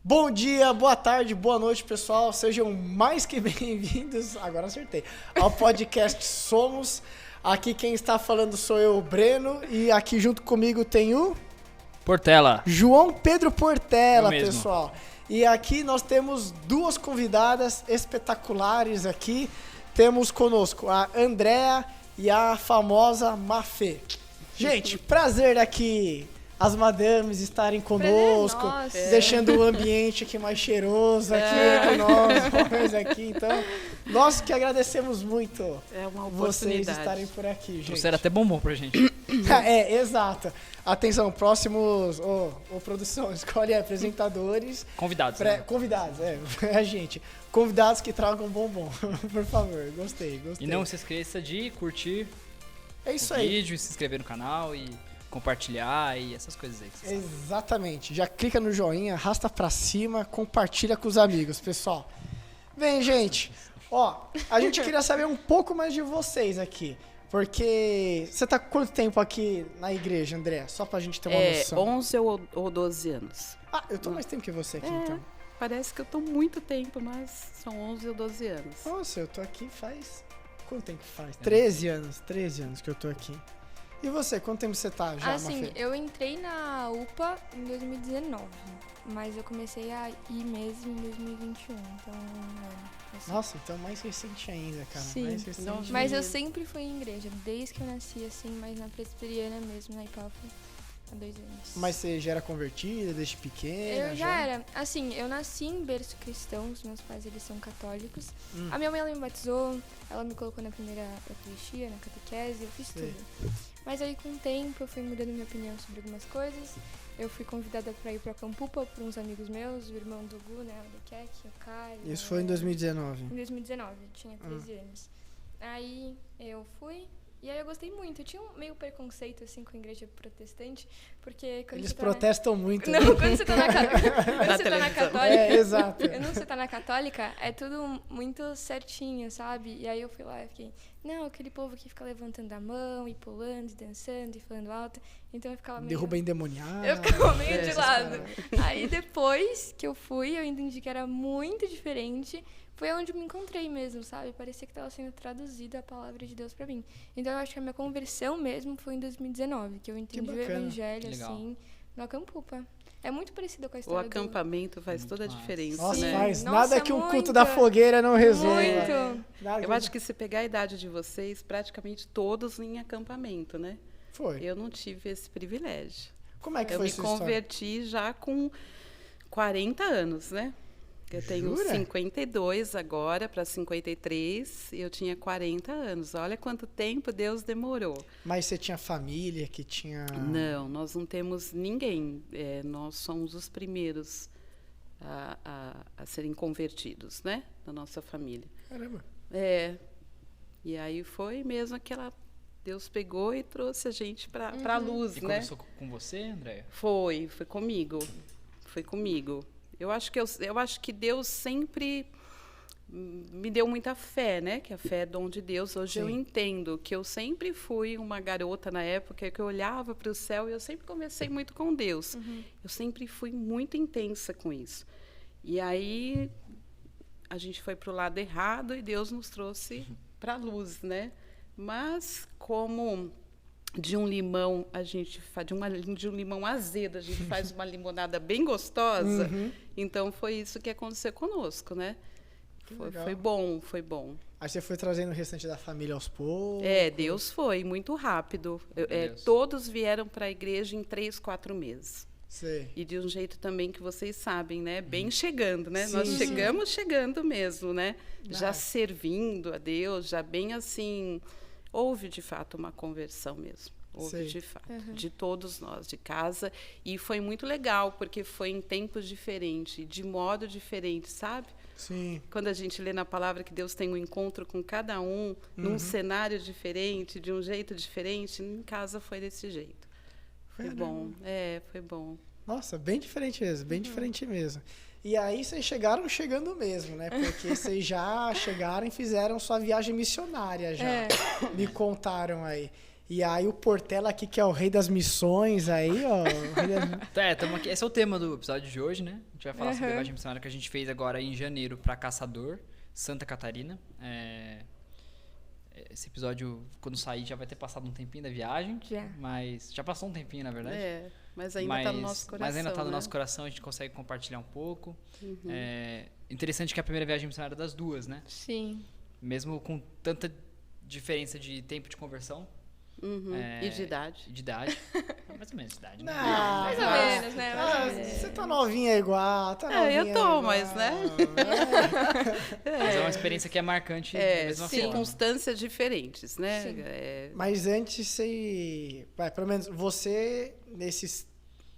Bom dia, boa tarde, boa noite, pessoal. Sejam mais que bem-vindos, agora acertei, ao podcast Somos. Aqui quem está falando sou eu, Breno, e aqui junto comigo tem o... Portela. João Pedro Portela, Eu mesmo. pessoal. E aqui nós temos duas convidadas espetaculares aqui. Temos conosco a Andréa e a famosa Mafê. Gente, prazer aqui as madames estarem conosco, deixando o ambiente aqui mais cheiroso aqui entre nós, homens aqui. Então, nós que agradecemos muito vocês estarem por aqui, gente. Trouxeram até bombom pra gente. Exato. Atenção, próximos, produção, escolhe apresentadores. Convidados. Convidados, a gente. Convidados que tragam bombom, por favor. Gostei. E não se esqueça de curtir o aí. Vídeo, se inscrever no canal e compartilhar e essas coisas aí. Exatamente. Já clica no joinha, arrasta pra cima, compartilha com os amigos, pessoal. Bem, gente, a gente queria saber um pouco mais de vocês aqui. Porque você tá quanto tempo aqui na igreja, André? Só pra gente ter uma noção. 11 ou 12 anos. Ah, eu tô mais tempo que você aqui, então. Parece que eu tô muito tempo, mas são 11 ou 12 anos. Nossa, eu tô aqui faz... Quanto tempo faz? 13 anos que eu tô aqui. E você, quanto tempo você tá já, Assim, Mafê? eu entrei na UPA em 2019, mas eu comecei a ir mesmo em 2021, então... Assim. Nossa, então mais recente ainda, cara. Sim, mais recente. mas eu sempre fui em igreja, desde que eu nasci, assim, mas na presbiteriana mesmo, na IPAF, há 2 anos. Mas você já era convertida desde pequena? Eu já era. Assim, eu nasci em berço cristão, os meus pais, eles são católicos. A minha mãe, ela me batizou, ela me colocou na primeira eucaristia, na catequese, eu fiz tudo. Mas aí, com o tempo, eu fui mudando minha opinião sobre algumas coisas. Eu fui convidada para ir para Campupa por uns amigos meus, o irmão do Gu, né, o Dekek, o Caio. Isso foi em 2019? Em 2019, eu tinha 13 anos. Aí eu fui, e aí eu gostei muito. Eu tinha um meio preconceito, assim, com a igreja protestante, porque... Quando eles você tá protestam muito. Não, quando você tá na católica... exato. Quando você tá na católica, é tudo muito certinho, sabe? E aí eu fui lá e fiquei... Não, aquele povo que fica levantando a mão e pulando, e dançando e falando alto. Então eu ficava meio... Derruba endemoniado. Eu ficava meio de lado. Aí depois que eu fui, eu entendi que era muito diferente. Foi onde eu me encontrei mesmo, sabe? Parecia que estava sendo traduzida a palavra de Deus pra mim. Então eu acho que a minha conversão mesmo foi em 2019, que eu entendi o evangelho, assim, no Acampupa. É muito parecido com a história O acampamento faz toda a diferença, Nossa, né? faz. Nossa, Nada que um culto da fogueira não resolva. Muito. Eu acho que se pegar a idade de vocês, praticamente todos em acampamento, né? Foi. Eu não tive esse privilégio. Como é que eu foi me sua história? converti já com 40 anos, né? Eu tenho 52 agora para 53 e eu tinha 40 anos. Olha quanto tempo Deus demorou. Mas você tinha família que tinha... Não, nós não temos ninguém. Nós somos os primeiros a serem convertidos, né? Da nossa família. Caramba. E aí foi mesmo aquela... Deus pegou e trouxe a gente para a luz, E né? começou com você, Andréa? Foi comigo. Foi comigo. Eu acho que Deus sempre me deu muita fé, né? Que a fé é dom de Deus. Hoje eu entendo que eu sempre fui uma garota na época que eu olhava para o céu e eu sempre conversei muito com Deus. Eu sempre fui muito intensa com isso. E aí a gente foi para o lado errado e Deus nos trouxe para a luz, né? Mas como de um limão de um limão azedo a gente faz uma limonada bem gostosa, então foi isso que aconteceu conosco, né? Foi bom. Aí você foi trazendo o restante da família aos poucos? Deus foi muito rápido. Todos vieram para a igreja em 3, 4 meses. Sei. E de um jeito também que vocês sabem, né? Bem chegando, né? Sim, Nós chegando mesmo, né? Não. Já servindo a Deus, já bem assim... Houve, de fato, uma conversão mesmo. Houve, de fato, de todos nós, de casa. E foi muito legal, porque foi em tempos diferentes, de modo diferente, sabe? Sim. Quando a gente lê na palavra que Deus tem um encontro com cada um, num cenário diferente, de um jeito diferente, em casa foi desse jeito. Foi bom. Foi bom. Nossa, bem diferente mesmo, E aí vocês chegaram chegando mesmo, né? Porque vocês já chegaram e fizeram sua viagem missionária já. Me contaram aí. E aí o Portela aqui, que é o rei das missões aí, ó. o rei das- Tamo aqui. Esse é o tema do episódio de hoje, né? A gente vai falar sobre a viagem missionária que a gente fez agora em janeiro pra Caçador, Santa Catarina. Esse episódio, quando sair, já vai ter passado um tempinho da viagem. Já. Mas já passou um tempinho, na verdade. Mas ainda está no nosso coração. Mas ainda tá no né? nosso coração, a gente consegue compartilhar um pouco. Interessante que é a primeira viagem missionária das duas, né? Sim. Mesmo com tanta diferença de tempo de conversão. E de idade. E de idade. Mais ou menos de idade, né? Mais ou menos, né? Mais ou menos. Você tá novinha igual, tá novinha eu tô, igual. mas, né? Mas é uma experiência que é marcante da mesma forma. Circunstâncias diferentes, né? Sim. Mas antes pelo menos você, nesses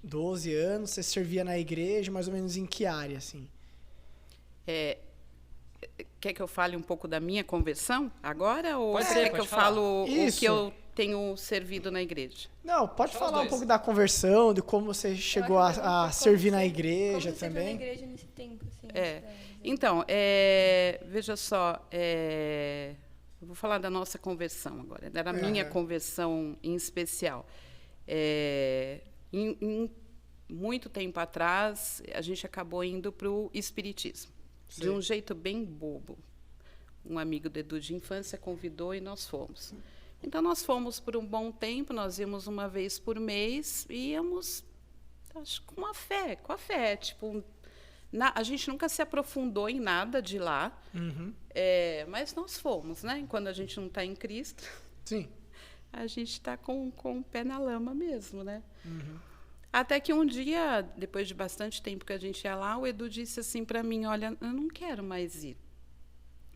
12 anos, você servia na igreja, mais ou menos em que área, assim? Quer que eu fale um pouco da minha conversão agora? Ou Pode ser, quer que pode eu falar. falo o Isso. que eu tenho servido na igreja? Não, pode Fala os falar um dois. pouco da conversão, de como você chegou Eu acho que a como servir na você- igreja como você entrou também. na igreja nesse tempo, assim. Então, veja só, eu vou falar da nossa conversão agora, da minha conversão em especial. Muito tempo atrás, a gente acabou indo para o espiritismo, de um jeito bem bobo. Um amigo do Edu de infância convidou e nós fomos. Então, nós fomos por um bom tempo, nós íamos uma vez por mês e íamos, acho, com a fé, tipo... a gente nunca se aprofundou em nada de lá, mas nós fomos, né? Quando a gente não está em Cristo, Sim. a gente está com o pé na lama mesmo, né? Até que um dia, depois de bastante tempo que a gente ia lá, o Edu disse assim para mim, olha, eu não quero mais ir.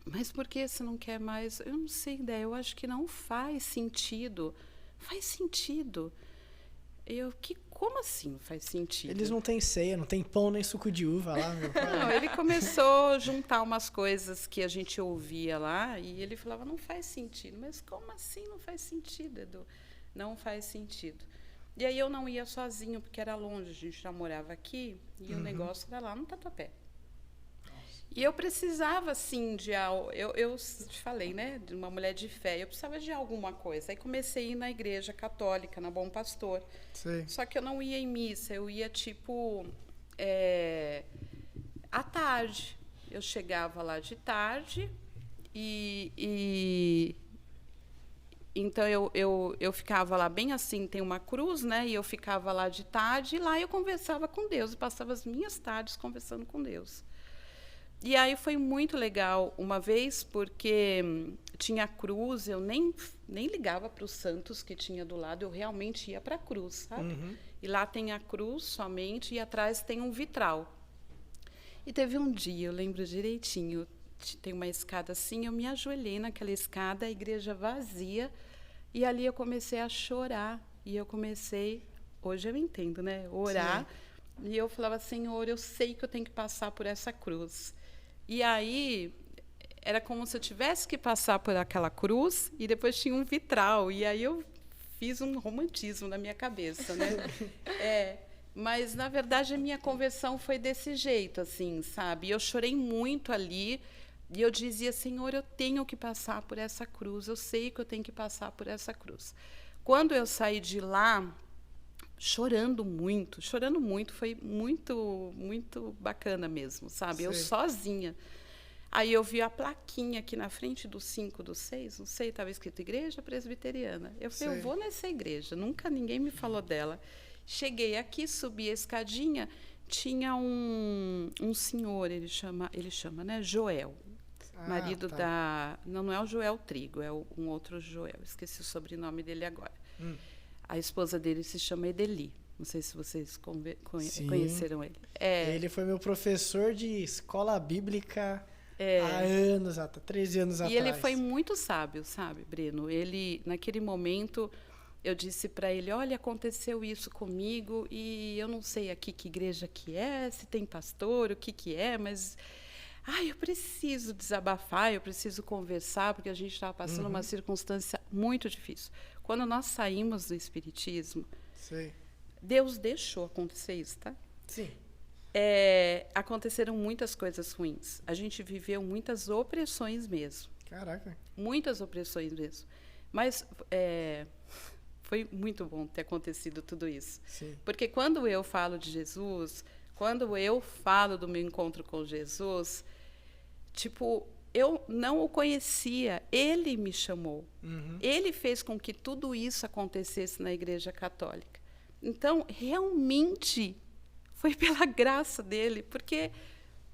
Mas por que você não quer mais? Eu não sei ideia, eu acho que não faz sentido. Faz sentido. Como assim não faz sentido? Eles não têm ceia, não tem pão nem suco de uva lá, meu pai. Não, ele começou a juntar umas coisas que a gente ouvia lá e ele falava, não faz sentido. Mas como assim não faz sentido, Edu? Não faz sentido. E aí eu não ia sozinho, porque era longe, a gente já morava aqui e o negócio era lá no Tatuapé. E eu precisava, assim, eu te falei, né, de uma mulher de fé, eu precisava de alguma coisa. Aí comecei a ir na igreja católica, na Bom Pastor. Sei. Só que eu não ia em missa, eu ia, tipo, à tarde. Eu chegava lá de tarde então eu ficava lá bem assim, tem uma cruz, né? E eu ficava lá de tarde e lá eu conversava com Deus, eu passava as minhas tardes conversando com Deus. E aí foi muito legal uma vez, porque tinha a cruz, eu nem ligava para os santos que tinha do lado, eu realmente ia para a cruz, sabe? E lá tem a cruz somente e atrás tem um vitral. E teve um dia, eu lembro direitinho, tem uma escada assim, eu me ajoelhei naquela escada, a igreja vazia, e ali eu comecei a chorar. E eu comecei, hoje eu entendo, né? Orar. Sim. E eu falava, Senhor, eu sei que eu tenho que passar por essa cruz. E aí, era como se eu tivesse que passar por aquela cruz, e depois tinha um vitral. E aí eu fiz um romantismo na minha cabeça, né? Mas, na verdade, a minha conversão foi desse jeito, assim, sabe? Eu chorei muito ali, e eu dizia, Senhor, eu tenho que passar por essa cruz, eu sei que eu tenho que passar por essa cruz. Quando eu saí de lá, chorando muito, foi muito, muito bacana mesmo, sabe? Sei. Eu sozinha. Aí eu vi a plaquinha aqui na frente do 5, do 6, não sei, estava escrito Igreja Presbiteriana. Eu falei, Sei. eu vou nessa igreja, nunca ninguém me falou dela. Cheguei aqui, subi a escadinha, tinha um senhor, ele chama, né, Joel, marido tá. não é o Joel Trigo, é um outro Joel, esqueci o sobrenome dele agora. A esposa dele se chama Edeli, não sei se vocês conheceram ele. Ele foi meu professor de escola bíblica há anos, há 13 anos atrás. E ele foi muito sábio, sabe, Breno? Ele, naquele momento, eu disse para ele, olha, aconteceu isso comigo e eu não sei aqui que igreja que é, se tem pastor, o que é, mas eu preciso desabafar, eu preciso conversar, porque a gente estava passando uma circunstância muito difícil. Quando nós saímos do espiritismo, Sei. Deus deixou acontecer isso, tá? Sim. Aconteceram muitas coisas ruins. A gente viveu muitas opressões mesmo. Caraca. Muitas opressões mesmo. Mas foi muito bom ter acontecido tudo isso. Sim. Porque quando eu falo de Jesus, quando eu falo do meu encontro com Jesus, tipo, eu não o conhecia, ele me chamou. Ele fez com que tudo isso acontecesse na Igreja Católica. Então, realmente, foi pela graça dele, porque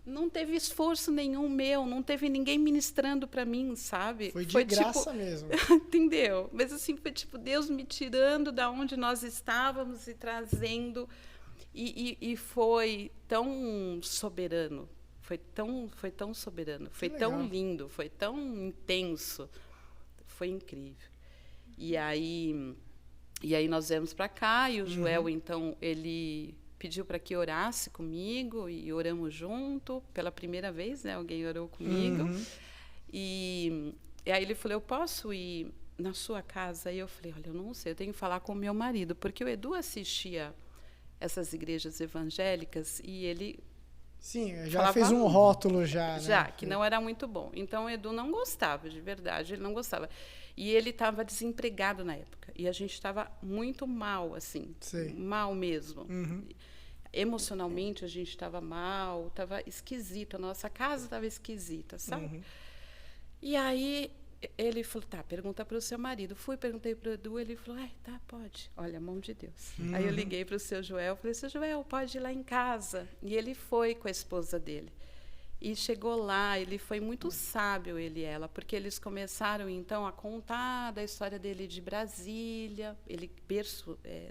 não teve esforço nenhum meu, não teve ninguém ministrando para mim, sabe? Foi de graça tipo, mesmo. Entendeu? Mas assim, foi tipo Deus me tirando da onde nós estávamos e trazendo, e foi tão soberano, foi tão soberano, foi tão lindo, foi tão intenso, foi incrível. E aí nós viemos para cá, e o Joel, então, ele pediu para que orasse comigo, e oramos junto, pela primeira vez, né? Alguém orou comigo. E aí ele falou, eu posso ir na sua casa? E eu falei, olha, eu não sei, eu tenho que falar com o meu marido, porque o Edu assistia essas igrejas evangélicas, e ele... Sim, já fez um rótulo já, né? Já, que não era muito bom. Então, o Edu não gostava, de verdade, ele não gostava. E ele estava desempregado na época. E a gente estava muito mal, assim. Sei. Mal mesmo. Emocionalmente, a gente estava mal, estava esquisito. A nossa casa estava esquisita, sabe? E aí, ele falou, tá, pergunta para o seu marido. Perguntei para o Edu, ele falou, tá, pode. Olha, a mão de Deus. Aí eu liguei para o seu Joel, falei, seu Joel, pode ir lá em casa. E ele foi com a esposa dele. E chegou lá, ele foi muito sábio, ele e ela, porque eles começaram, então, a contar da história dele de Brasília. Ele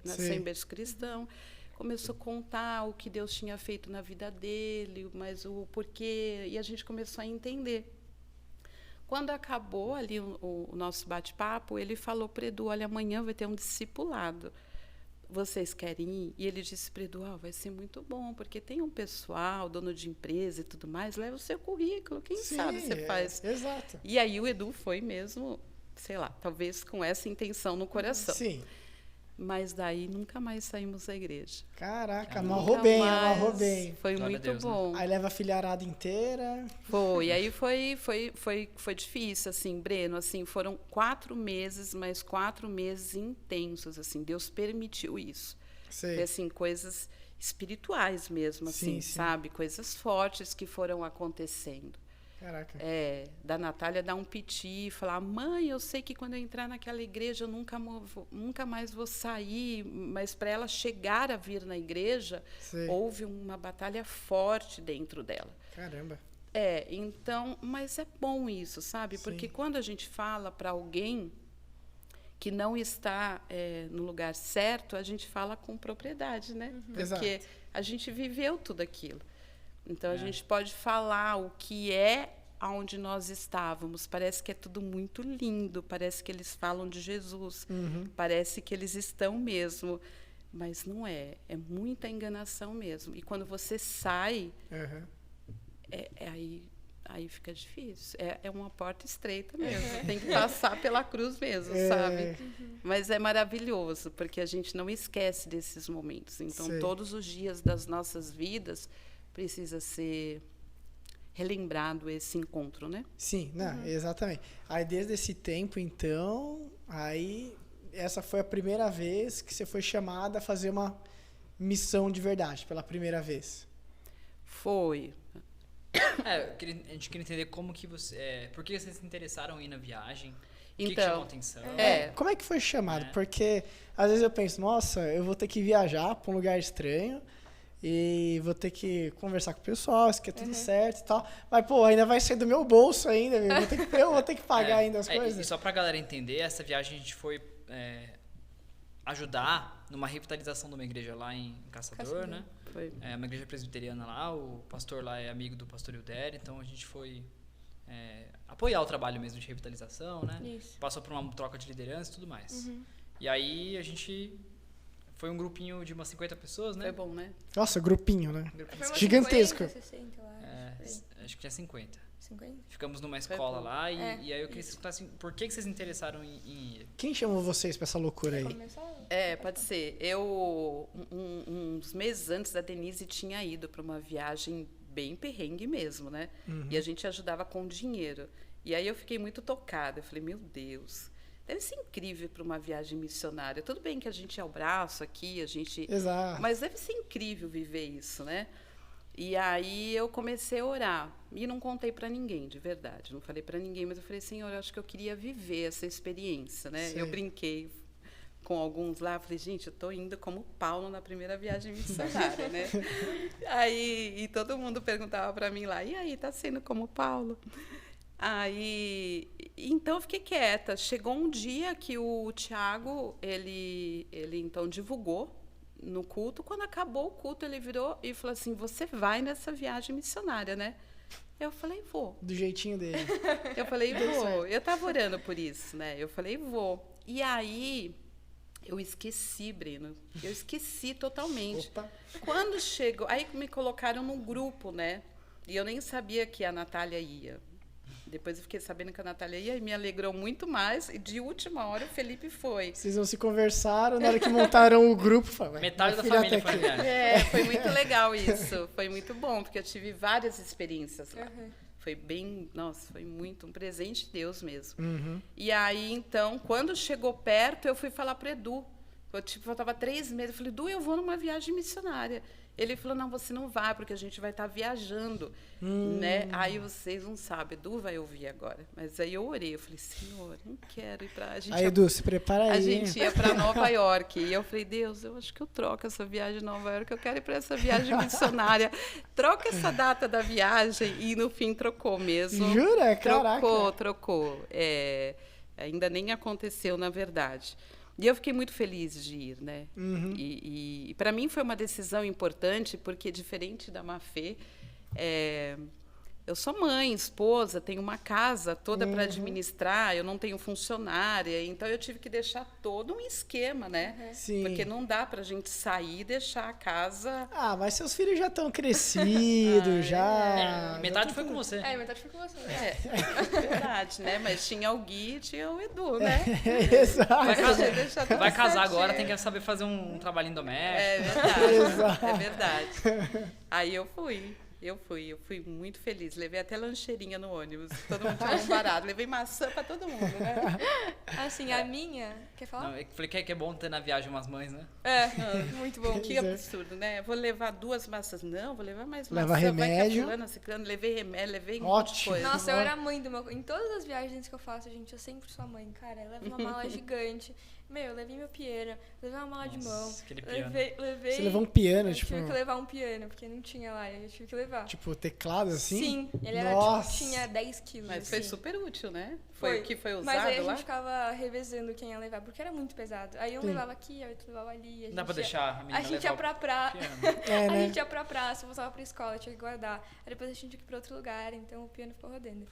nasceu em berço cristão. Começou a contar o que Deus tinha feito na vida dele, mas o porquê, e a gente começou a entender. Quando acabou ali o nosso bate-papo, ele falou para o Edu, olha, amanhã vai ter um discipulado. Vocês querem ir? E ele disse para o Edu, vai ser muito bom, porque tem um pessoal, dono de empresa e tudo mais, leva o seu currículo, quem sabe você faz. Exato. E aí o Edu foi mesmo, sei lá, talvez com essa intenção no coração. Sim. Mas daí nunca mais saímos da igreja. Caraca, amarrou bem. Foi Glória a muito Deus, bom. Aí leva a filharada inteira. Foi, aí foi difícil, assim, Breno, assim, foram 4 meses, mas 4 meses intensos, assim, Deus permitiu isso. Sei. Foi, assim, coisas espirituais mesmo, assim, sim. sabe? Coisas fortes que foram acontecendo. Caraca. Da Natália dar um piti e falar, mãe, eu sei que quando eu entrar naquela igreja eu nunca mais vou sair, mas para ela chegar a vir na igreja, houve uma batalha forte dentro dela. Caramba. Então, mas é bom isso, sabe? Porque quando a gente fala para alguém que não está no lugar certo, a gente fala com propriedade, né? Porque Exato. a gente viveu tudo aquilo. Então, a gente pode falar o que é aonde nós estávamos. Parece que é tudo muito lindo, parece que eles falam de Jesus, parece que eles estão mesmo, mas não é. É muita enganação mesmo. E quando você sai, aí fica difícil. É uma porta estreita mesmo. Tem que passar pela cruz mesmo, sabe? Mas é maravilhoso, porque a gente não esquece desses momentos. Então, todos os dias das nossas vidas precisa ser relembrado esse encontro, né? Sim, exatamente. Aí desde esse tempo, então, essa foi a primeira vez que você foi chamada a fazer uma missão de verdade, pela primeira vez. Foi. A gente queria entender como que você... por que vocês se interessaram em ir na viagem? O que chamou a atenção? Como é que foi chamado? Porque às vezes eu penso, nossa, eu vou ter que viajar para um lugar estranho, e vou ter que conversar com o pessoal, isso que é tudo certo e tal. Mas, pô, ainda vai ser do meu bolso ainda, viu? Eu vou ter que pagar ainda as coisas. E só pra galera entender, essa viagem a gente foi ajudar numa revitalização de uma igreja lá em Caçador, né? Foi. Uma igreja presbiteriana lá, o pastor lá é amigo do pastor Hilder, então a gente foi apoiar o trabalho mesmo de revitalização, né? Isso. Passou por uma troca de liderança e tudo mais. E aí a gente... Foi um grupinho de umas 50 pessoas, né? Foi bom, né? Nossa, grupinho, né? Foi umas Gigantesco. 50, 60, lá, acho que tinha 50. 50? Ficamos numa escola lá e aí eu queria escutar assim, por que vocês se interessaram em ir? Quem chamou vocês pra essa loucura aí? Pode ser. Eu, uns meses antes, a Denise tinha ido para uma viagem bem perrengue mesmo, né? E a gente ajudava com dinheiro. E aí eu fiquei muito tocada. Eu falei, meu Deus... deve ser incrível para uma viagem missionária. Tudo bem que a gente é o braço aqui, Exato. mas deve ser incrível viver isso, né? E aí eu comecei a orar e não contei para ninguém, de verdade. Não falei para ninguém, mas eu falei, Senhor, eu acho que eu queria viver essa experiência, né? Sei. Eu brinquei com alguns lá, falei, gente, eu tô indo como Paulo na primeira viagem missionária, né? Aí e todo mundo perguntava para mim lá, e aí, tá sendo como Paulo? Aí, então eu fiquei quieta. Chegou um dia que o Tiago, ele então divulgou no culto. Quando acabou o culto, ele virou e falou assim, você vai nessa viagem missionária, né? Eu falei, vou. Do jeitinho dele. Eu falei, vou. Eu estava orando por isso, né? Eu falei, vou. E aí, eu esqueci, Breno. Eu esqueci totalmente. Opa. Quando chegou... Aí me colocaram num grupo, né? E eu nem sabia que a Natália ia. Depois eu fiquei sabendo que a Natália ia e me alegrou muito mais. E de última hora o Felipe foi. Vocês não se conversaram, na hora que montaram o grupo, falaram, Metade da "Minha filha família tá foi aqui." na viagem. É, foi muito legal isso. Foi muito bom, porque eu tive várias experiências lá. Uhum. Foi bem... Nossa, foi muito um presente de Deus mesmo. Uhum. E aí, então, quando chegou perto, eu fui falar para o Edu. Faltava 3 meses. Eu falei, Edu, eu vou numa viagem missionária. Ele falou, não, você não vai, porque a gente vai estar viajando. Né? Aí vocês não sabem, Edu vai ouvir agora. Mas aí eu orei, eu falei, Senhor, não quero ir para... Aí, Edu, se prepara aí. A gente ia para Nova York. E eu falei, Deus, eu acho que eu troco essa viagem de Nova York, eu quero ir para essa viagem missionária. Troca essa data da viagem. E, no fim, trocou mesmo. Jura? Caraca. Trocou. Ainda nem aconteceu, na verdade. E eu fiquei muito feliz de ir, né? Uhum. E para mim foi uma decisão importante, porque, diferente da Mafê, eu sou mãe, esposa, tenho uma casa toda para administrar, eu não tenho funcionária, então eu tive que deixar todo um esquema, né? Sim. Porque não dá para a gente sair e deixar a casa... Ah, mas seus filhos já estão crescidos, já. Metade foi com você. Metade foi com você. É verdade, né? Mas tinha o Gui e tinha o Edu, né? Exato. Vai casar agora, tem que saber fazer um trabalhinho doméstico. É verdade, Exato. é verdade. Aí eu fui muito feliz. Levei até lancheirinha no ônibus. Todo mundo tinha um barato. Levei maçã para todo mundo, né? Assim, a minha... Quer falar? Não, eu falei que é bom ter na viagem umas mães, né? Muito bom. Que absurdo, né? Vou levar 2 maçãs. Não, vou levar mais maçã. Leva remédio. Vai que a fulana, ciclana. Levei remédio, levei um monte de Ótimo. coisa. Nossa, eu era a mãe do meu... Em todas as viagens que eu faço, gente, eu sempre sou a mãe, cara. Eu levo uma mala gigante. Eu levei meu piano, levei uma mala de mão. Aquele piano. Levei... Você levou um piano, Eu tipo... tive que levar um piano, porque não tinha lá, eu tive que levar. Tipo, teclado assim? Sim, ele era, Nossa. tinha 10 quilos. Mas foi assim. super útil, né? Foi o que foi usado Mas aí a lá? gente ficava revezando quem ia levar, porque era muito pesado. Aí um Sim. levava aqui, aí outro levava ali. Não dá pra deixar a menina A gente levar ia pra praça. piano. É, A né? gente ia pra praça, voltava pra escola, tinha que guardar. Aí depois a gente tinha que ir pra outro lugar, então o piano ficou rodando.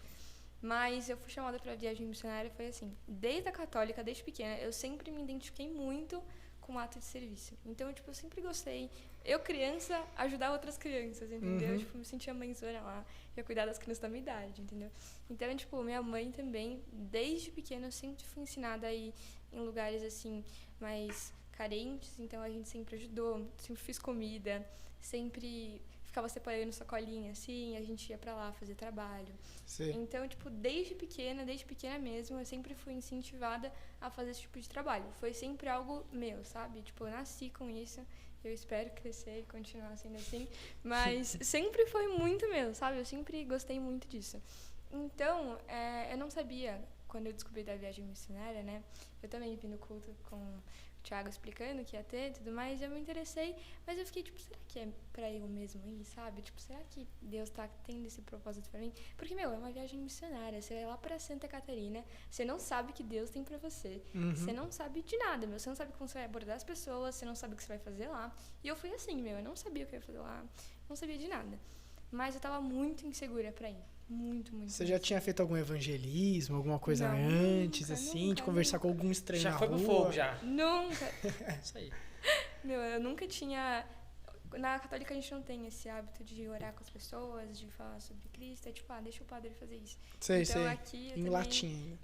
Mas eu fui chamada pra viagem missionária, foi assim, desde a católica, desde pequena, eu sempre me identifiquei muito com o ato de serviço. Então, tipo, eu sempre gostei, eu criança, ajudar outras crianças, entendeu? Uhum. Tipo, me sentia mãezona lá, ia cuidar das crianças da minha idade, entendeu? Então, tipo, minha mãe também, desde pequena, eu sempre fui ensinada a ir em lugares, assim, mais carentes, então a gente sempre ajudou, sempre fiz comida, sempre ficava separando sacolinha, assim, a gente ia pra lá fazer trabalho. Sim. Então, tipo, desde pequena mesmo, eu sempre fui incentivada a fazer esse tipo de trabalho. Foi sempre algo meu, sabe? Tipo, eu nasci com isso, eu espero crescer e continuar sendo assim, mas sempre foi muito meu, sabe? Eu sempre gostei muito disso. Então, eu não sabia, quando eu descobri da viagem missionária, né? Eu também vim no culto com o Thiago explicando que ia ter e tudo mais, eu me interessei, mas eu fiquei, tipo, será que é pra eu mesmo ir, sabe? Tipo, será que Deus tá tendo esse propósito pra mim? Porque, é uma viagem missionária, você vai lá pra Santa Catarina, você não sabe o que Deus tem pra você, você não sabe de nada, você não sabe como você vai abordar as pessoas, você não sabe o que você vai fazer lá, e eu fui assim, eu não sabia o que eu ia fazer lá, não sabia de nada, mas eu tava muito insegura pra ir. Muito. Você já tinha feito algum evangelismo, alguma coisa Não, antes, nunca, assim, nunca, de conversar com algum estranho Já na foi rua? pro fogo, já. Nunca. Isso aí. Eu nunca tinha Na católica a gente não tem esse hábito de orar com as pessoas, de falar sobre Cristo. É tipo, deixa o padre fazer isso. Sei, então, sei. Aqui eu Em também... latim.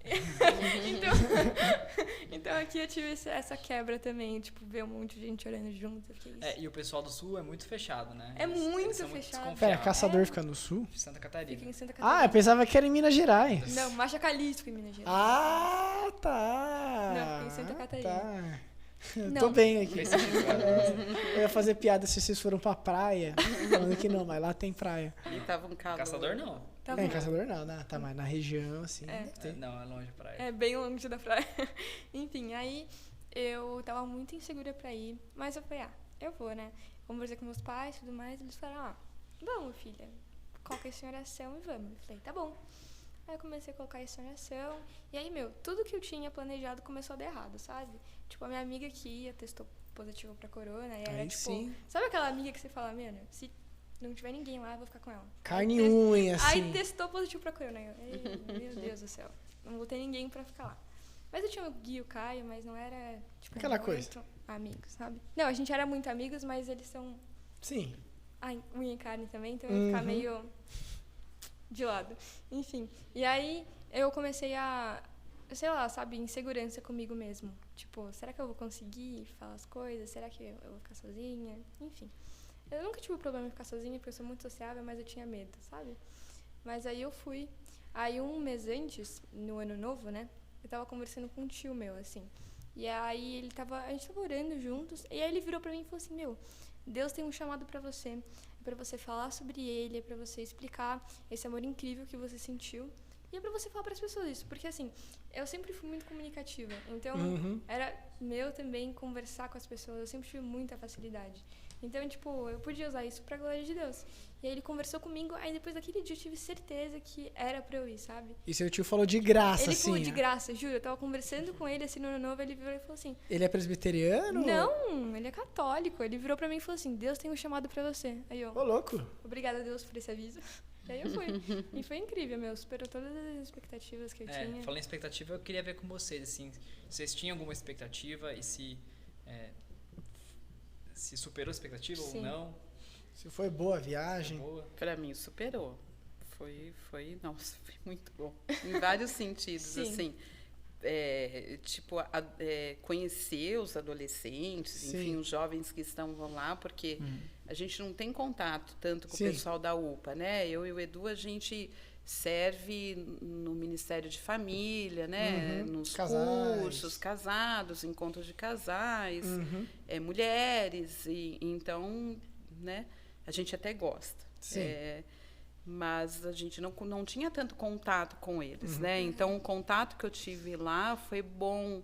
então aqui eu tive essa quebra também, tipo, ver um monte de gente orando junto. Eu fiquei isso. E o pessoal do Sul é muito fechado, né? É muito são fechado. desconfiados. Pera, Caçador fica no sul? Santa Catarina. Fica em Santa Catarina. Ah, eu pensava que era em Minas Gerais. Não, Marcha Calixto em Minas Gerais. Ah, tá. Não, fica em Santa Catarina. Tá. Eu Não. tô bem aqui. Fez sentido, cara. Eu ia fazer piada se vocês foram pra praia. Falando que não, mas lá tem praia. E tava um calor. Caçador não. Tá Em bom. Caçador não, né? Tá mais na região, assim. É. deve ter. Não, é longe pra praia. É bem longe da praia. Enfim, aí eu tava muito insegura pra ir, mas eu falei, eu vou, né? Conversei com meus pais e tudo mais, eles falaram, vamos, filha, coloca isso em oração e vamos. Eu falei, tá bom. Aí eu comecei a colocar isso em oração, e aí, tudo que eu tinha planejado começou a dar errado, sabe? Tipo, a minha amiga que ia, testou positivo pra corona, e era Aí tipo, sim. sabe aquela amiga que você fala, mano, se não tiver ninguém lá, eu vou ficar com ela. Carne e Aí unha, assim. Aí testou positivo pra corona. Aí eu, meu Deus do céu, não vou ter ninguém pra ficar lá. Mas eu tinha o Gui e o Caio, mas não era, tipo, Aquela muito coisa. amigos, sabe? Não, a gente era muito amigos, mas eles são Sim. unha e carne também, então eu ia ficar meio de lado. Enfim, e aí eu comecei a, sei lá, sabe, insegurança comigo mesmo. Tipo, será que eu vou conseguir falar as coisas? Será que eu vou ficar sozinha? Enfim. Eu nunca tive problema em ficar sozinha, porque eu sou muito sociável, mas eu tinha medo, sabe? Mas aí eu fui. Aí um mês antes, no ano novo, né? Eu tava conversando com um tio meu, assim. E aí a gente tava orando juntos, e aí ele virou pra mim e falou assim, Deus tem um chamado pra você. É pra você falar sobre ele, é pra você explicar esse amor incrível que você sentiu. E é pra você falar pras pessoas isso. Porque, assim, eu sempre fui muito comunicativa. Então, era meu também conversar com as pessoas. Eu sempre tive muita facilidade. Então, tipo, eu podia usar isso pra glória de Deus. E aí ele conversou comigo, aí depois daquele dia eu tive certeza que era pra eu ir, sabe? E seu tio falou de graça, Ele assim. falou de graça, juro. Eu tava conversando com ele, assim, no ano novo, ele virou e falou assim... Ele é presbiteriano? Não, ele é católico. Ele virou pra mim e falou assim, Deus tem um chamado pra você. Aí eu, Ô, louco. obrigada a Deus por esse aviso. E aí eu fui. E foi incrível, superou todas as expectativas que eu tinha. Falando em expectativa, eu queria ver com vocês, assim, vocês tinham alguma expectativa e se superou a expectativa Sim. ou não? Se foi boa a viagem. Foi boa? Pra mim, superou. Nossa, foi muito bom. Em vários sentidos, Sim. assim. Conhecer os adolescentes, Sim. enfim, os jovens que estão lá, porque a gente não tem contato tanto com Sim. o pessoal da UPA, né? Eu e o Edu, a gente serve no Ministério de Família, né? Nos Casais. cursos, casados, encontros de casais, mulheres, e então, né? A gente até gosta. Sim. Mas a gente não tinha tanto contato com eles, né? Então, o contato que eu tive lá foi bom,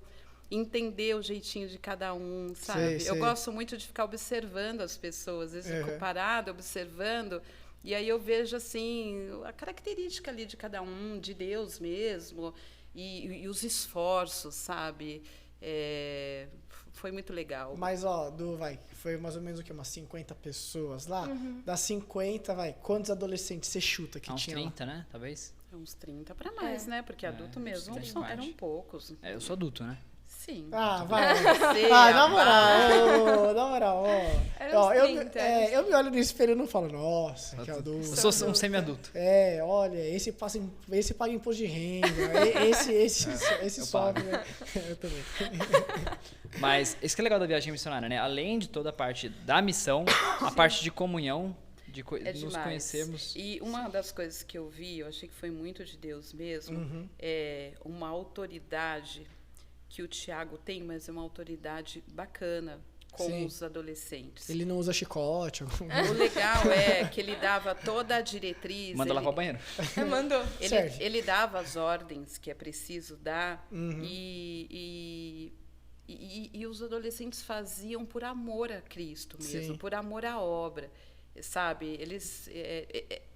entender o jeitinho de cada um, sabe? Sei, Eu sei. gosto muito de ficar observando as pessoas, às vezes eu fico parada, observando, e aí eu vejo, assim, a característica ali de cada um, de Deus mesmo, e os esforços, sabe? Foi muito legal. Mas, foi mais ou menos o quê? Umas 50 pessoas lá? Das 50, quantos adolescentes você chuta que Uns tinha 30, né? Talvez? Uns 30 para mais, né? Porque adulto mesmo 30 eram poucos. Eu sou adulto, né? Sim. lá? Ah, vai. Você, Na moral, Era uns 30, eu me olho no espelho e não falo, nossa, que adulto. Eu sou um semi-adulto. Olha, esse paga imposto de renda, esse sobe, né? Eu também. Mas isso que é legal da viagem missionária, né? Além de toda a parte da missão, a parte de comunhão, de nos demais. conhecermos. E uma das coisas que eu vi, eu achei que foi muito de Deus mesmo, é uma autoridade que o Tiago tem, mas é uma autoridade bacana com Sim. os adolescentes. Ele não usa chicote. O legal é que ele dava toda a diretriz. Manda lavar o banheiro. Mandou. Serve. Ele dava as ordens que é preciso dar e os adolescentes faziam por amor a Cristo mesmo, Sim. por amor à obra, sabe? Eles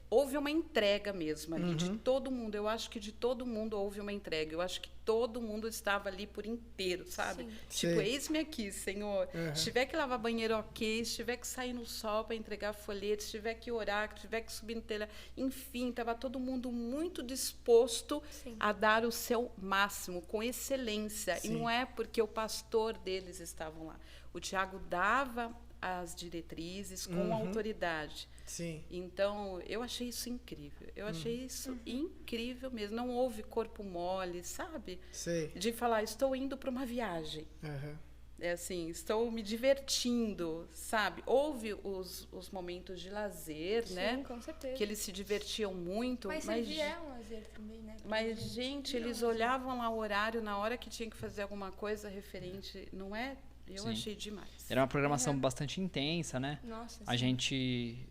houve uma entrega mesmo ali de todo mundo. Eu acho que de todo mundo houve uma entrega. Eu acho que todo mundo estava ali por inteiro, sabe? Sim. Tipo, Sim. eis-me aqui, Senhor. Se tiver que lavar banheiro, ok. Se tiver que sair no sol para entregar folhetos, se tiver que orar, se tiver que subir no telhado. Enfim, estava todo mundo muito disposto Sim. a dar o seu máximo, com excelência. Sim. E não é porque o pastor deles estavam lá. O Tiago dava as diretrizes com autoridade. Sim. Então, eu achei isso incrível. Eu achei isso incrível mesmo. Não houve corpo mole, sabe? Sei. De falar, estou indo para uma viagem. Aham. É assim, estou me divertindo, sabe? Houve os momentos de lazer, Sim, né? com certeza. Que eles se divertiam muito. Mas servir é um lazer também, né? Mas, gente, eles olhavam lá o horário na hora que tinha que fazer alguma coisa referente, não é? Eu Sim. achei demais. Era uma programação bastante intensa, né? Nossa, A sim. gente,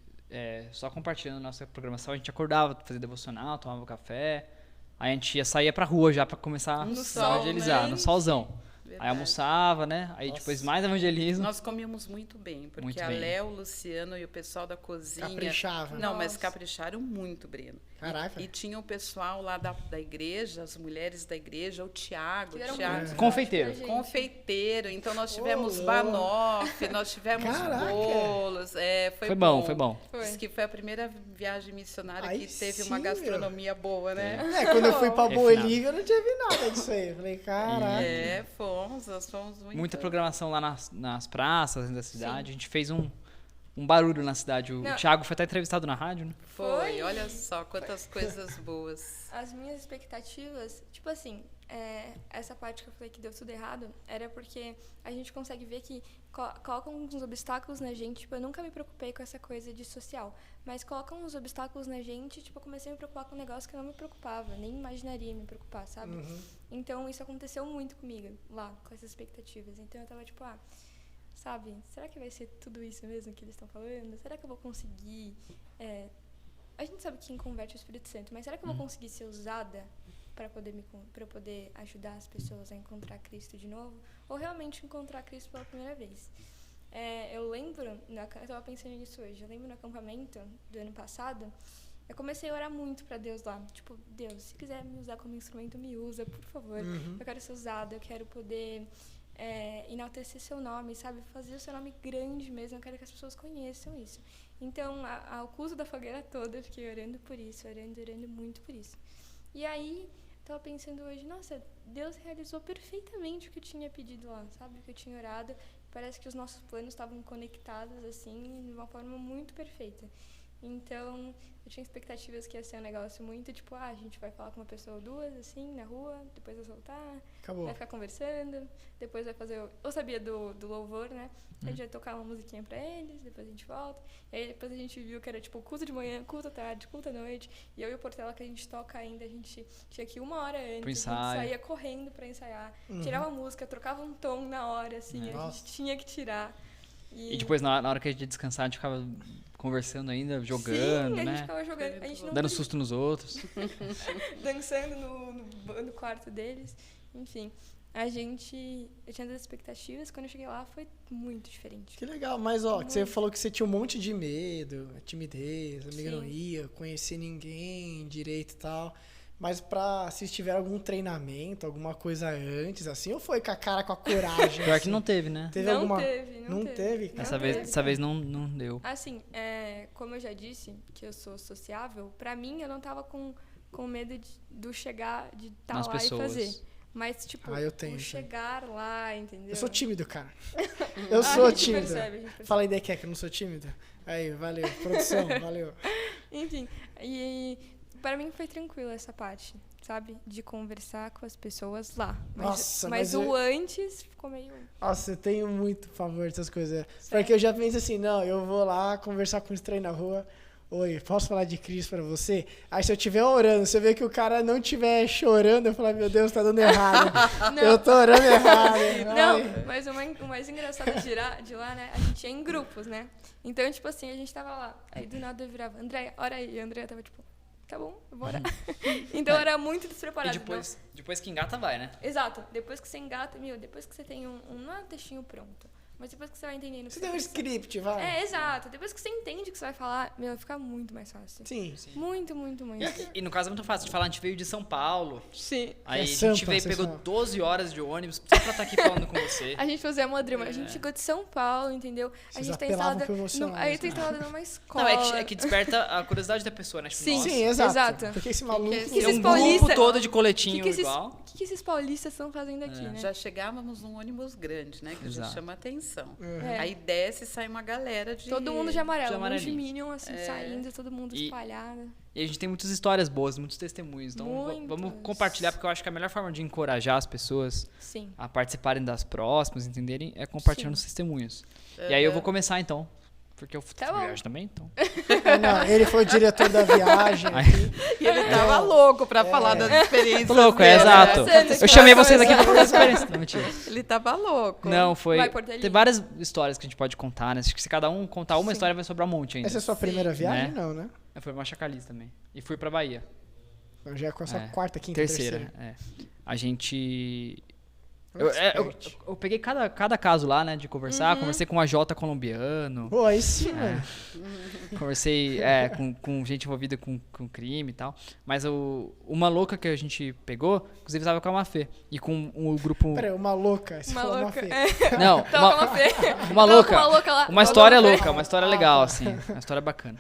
só compartilhando nossa programação, a gente acordava, fazia devocional, tomava café, aí a gente saía pra rua já pra começar No a sol, evangelizar, né? no solzão. Verdade. Aí almoçava, né? Aí depois mais evangelismo. Nós comíamos muito bem, porque Muito a bem. Léo, o Luciano e o pessoal da cozinha... Caprichava. Não, mas Nossa. capricharam muito, Breno. Caraca. E tinha o pessoal lá da igreja, as mulheres da igreja, o Tiago. Fizeram Tiago muito Confeiteiro. pra gente. confeiteiro. Então, nós tivemos louco. banoffee, nós tivemos Caraca. bolos. Foi bom, foi bom. Foi. Diz que foi a primeira viagem missionária Aí que teve sim, uma gastronomia boa, né? Quando eu fui pra Refinado. Bolívia, eu não tinha vi nada disso aí. Eu falei, caraca. Nós fomos muito... Muita programação lá nas praças da cidade. A gente fez um barulho na cidade. O Não. Thiago foi até entrevistado na rádio, né? Foi, olha só quantas coisas boas. As minhas expectativas, tipo assim, essa parte que eu falei que deu tudo errado, era porque a gente consegue ver que colocam uns obstáculos na gente. Tipo, eu nunca me preocupei com essa coisa de social, mas colocam uns obstáculos na gente. Tipo, eu comecei a me preocupar com um negócio que eu não me preocupava, nem imaginaria me preocupar, sabe? Então, isso aconteceu muito comigo lá, com essas expectativas. Então, eu tava tipo, sabe, será que vai ser tudo isso mesmo que eles estão falando? Será que eu vou conseguir... A gente sabe que quem converte é o Espírito Santo, mas será que eu vou conseguir ser usada para poder ajudar as pessoas a encontrar Cristo de novo? Ou realmente encontrar Cristo pela primeira vez? Eu lembro, eu estava pensando nisso hoje, eu lembro no acampamento do ano passado, eu comecei a orar muito para Deus lá. Tipo, Deus, se quiser me usar como instrumento, me usa, por favor. Eu quero ser usada, eu quero poder enaltecer seu nome, sabe? Fazer o seu nome grande mesmo, eu quero que as pessoas conheçam isso. Então, ao curso da fogueira toda, eu fiquei orando por isso, orando muito por isso. E aí, estava pensando hoje, nossa, Deus realizou perfeitamente o que eu tinha pedido lá, sabe? O que eu tinha orado. Parece que os nossos planos estavam conectados, assim, de uma forma muito perfeita. Então, eu tinha expectativas que ia ser um negócio muito, tipo, a gente vai falar com uma pessoa ou duas, assim, na rua, depois vai soltar, Acabou. vai ficar conversando, depois vai fazer... Eu sabia do louvor, né? A gente vai tocar uma musiquinha pra eles, depois a gente volta. E aí depois a gente viu que era, tipo, culto de manhã, culto à tarde, culto à noite. E eu e o Portela, que a gente toca ainda, a gente tinha que ir 1 hora antes, a gente saía correndo pra ensaiar, tirava a música, trocava um tom na hora, assim, a gente tinha que tirar. E depois, na hora que a gente ia descansar, a gente ficava conversando ainda, jogando, Sim, a né? gente ficava jogando, a gente não Dando susto nos outros. dançando no quarto deles, enfim. Eu tinha das expectativas, quando eu cheguei lá foi muito diferente. Que legal, mas ó, que você falou que você tinha um monte de medo, timidez, amiga não ia, conhecer ninguém direito e tal. Mas se tiver algum treinamento, alguma coisa antes, assim, ou foi com a cara, com a coragem? Pior assim? que não teve, né? Não teve. Dessa vez não deu. Assim, como eu já disse, que eu sou sociável, pra mim eu não tava com medo de estar Nas lá pessoas. e fazer. Mas, tipo, eu tenho, chegar lá, entendeu? Eu sou tímido, cara. Eu sou tímido. A gente percebe. Fala aí, Deque, que eu não sou tímido. Aí, valeu. Produção, valeu. Enfim, e para mim foi tranquilo essa parte, sabe? De conversar com as pessoas lá. Mas o antes ficou meio... Nossa, eu tenho muito favor dessas coisas. Porque eu já penso assim, não, eu vou lá conversar com um estranho na rua. Oi, posso falar de Cristo pra você? Aí se eu estiver orando, você vê que o cara não estiver chorando, eu falo, meu Deus, tá dando errado. Eu tô orando errado. Não, mas o mais engraçado de lá, né? A gente ia em grupos, né? Então, tipo assim, a gente tava lá. Aí do nada eu virava, Andréia, ora aí. E a Andréia tava tipo, tá bom, eu vou orar. Então era muito despreparado. E depois que engata, vai, né? Exato. Depois que você engata, depois que você tem não é um textinho pronto. Mas depois que você vai entendendo... Você tem um script, vai. Exato. Depois que você entende o que você vai falar, fica muito mais fácil. Sim. Muito, muito, muito. E no caso é muito fácil de falar, a gente veio de São Paulo. Sim. Aí a gente pegou 12 horas de ônibus só pra estar aqui falando com você. A gente fazia uma drama. A gente chegou de São Paulo, entendeu? A gente tá instalada numa escola. Não, é que desperta a curiosidade da pessoa, né? Tipo, Sim, exato. Porque esse maluco... Tem um grupo todo de coletinho igual. O que esses paulistas estão fazendo aqui, né? Já chegávamos num ônibus grande, né? Que já chama atenção. transmissão. É. Aí desce e sai uma galera de... Todo mundo de amarelo, De um monte de amarelinho. Minion, assim, saindo, todo mundo E- espalhado. E a gente tem muitas histórias boas, muitos testemunhos. Então vamos Muitos. compartilhar, porque eu acho que a melhor forma de encorajar as pessoas Sim. a participarem das próximas, entenderem, é compartilhando os testemunhos. E aí eu vou começar então. Porque eu fui Tá bom. viagem também, então. Não, ele foi o diretor da viagem. Ai. E ele tava louco pra falar das experiências Tô louco, dele, é exato. Conversando, Eu chamei conversando. vocês aqui pra falar das experiências. Não, mentira. Ele tava louco. Não, foi. Vai, Portelinho. Tem várias histórias que a gente pode contar, né? Acho que se cada um contar uma história, vai sobrar um monte ainda. Essa é a sua primeira viagem? Né? Não, né? Eu fui pra Machacalice também. E fui pra Bahia. Então já é com a sua É. quarta, quinta, Terceira. É. A gente. Nossa, Eu peguei cada caso lá, né, de conversar. Conversei com um AJ colombiano. Pô, aí sim, mano. Conversei com gente envolvida com crime e tal. Mas uma louca que a gente pegou, inclusive tava com a Mafê. E com o grupo. Peraí, uma louca. Você Uma falou louca. Mafê. É. Não, Tava com uma fé. uma louca. Tava com uma louca lá. Uma história Tava com louca, uma história Ah, legal, tá. assim. Uma história bacana.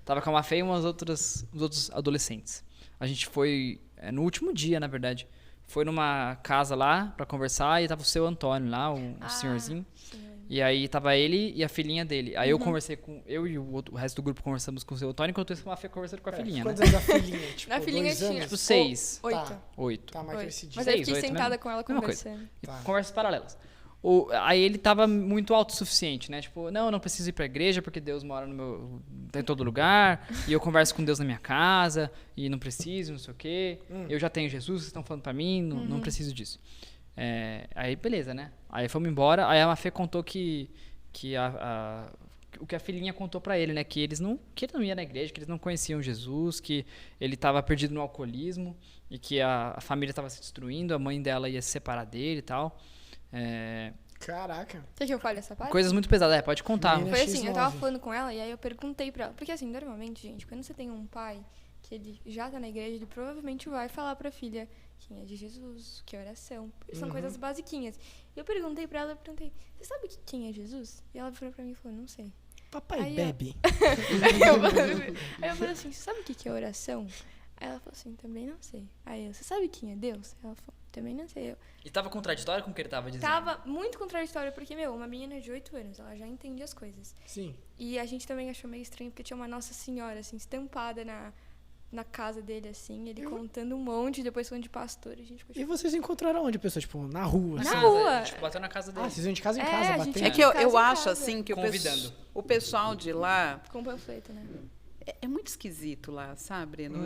Tava com a Mafê e uns outros adolescentes. A gente foi no último dia, na verdade. Foi numa casa lá pra conversar e tava o seu Antônio lá, o senhorzinho. Sim. E aí tava ele e a filhinha dele. Aí eu conversei com... Eu e o resto do grupo conversamos com o seu Antônio, enquanto isso a Mafê conversando com a filhinha, né? Quantos anos a filhinha? Tipo, Na filhinha 2 tinha. anos? Tipo 6, 8. Tá. 8. Tá mais Oi. crescidinho. Mas aí eu 6, fiquei 8, sentada né? com ela Mesma coisa. conversando. Tá. Conversas paralelas. Aí ele tava muito autossuficiente, né? Tipo, não preciso ir pra igreja porque Deus mora tá em todo lugar. E eu converso com Deus na minha casa. E não preciso, não sei o quê. Eu já tenho Jesus, vocês estão falando pra mim, não preciso disso. Aí, beleza, né? Aí fomos embora. Aí a Mafê contou que o que a filhinha contou pra ele, né? Que ele não ia na igreja, que eles não conheciam Jesus, que ele tava perdido no alcoolismo e que a família tava se destruindo, a mãe dela ia se separar dele e tal. Caraca. Quer que eu fale essa parte? Coisas muito pesadas. Pode contar. Menina. Foi assim, eu tava X9. falando com ela e aí eu perguntei pra ela. Porque assim, normalmente, gente, quando você tem um pai que ele já tá na igreja, ele provavelmente vai falar pra filha quem é de Jesus, que é oração. São coisas basiquinhas. E eu perguntei pra ela, você sabe quem é Jesus? E ela virou pra mim e falou, não sei. Papai Aí, ó. bebe. Aí eu falei assim, você sabe o que é oração? Aí ela falou assim, também não sei. Aí eu, você sabe quem é Deus? Ela falou, também não sei. E tava contraditório com o que ele tava dizendo. Tava muito contraditório, porque, uma menina de 8 anos, ela já entende as coisas. Sim. E a gente também achou meio estranho, porque tinha uma Nossa Senhora, assim, estampada na casa dele, assim, ele contando um monte, depois falando de pastor, e a gente ficou E tipo... vocês encontraram onde, pessoal? Tipo, na rua? Na assim? rua. A gente bateu na casa dele. Ah, vocês iam de casa em É, casa, a gente batendo? É que eu Casa em acho, casa. assim, que Convidando. o pessoal de lá Com panfleto, né? é muito esquisito lá, sabe, Breno?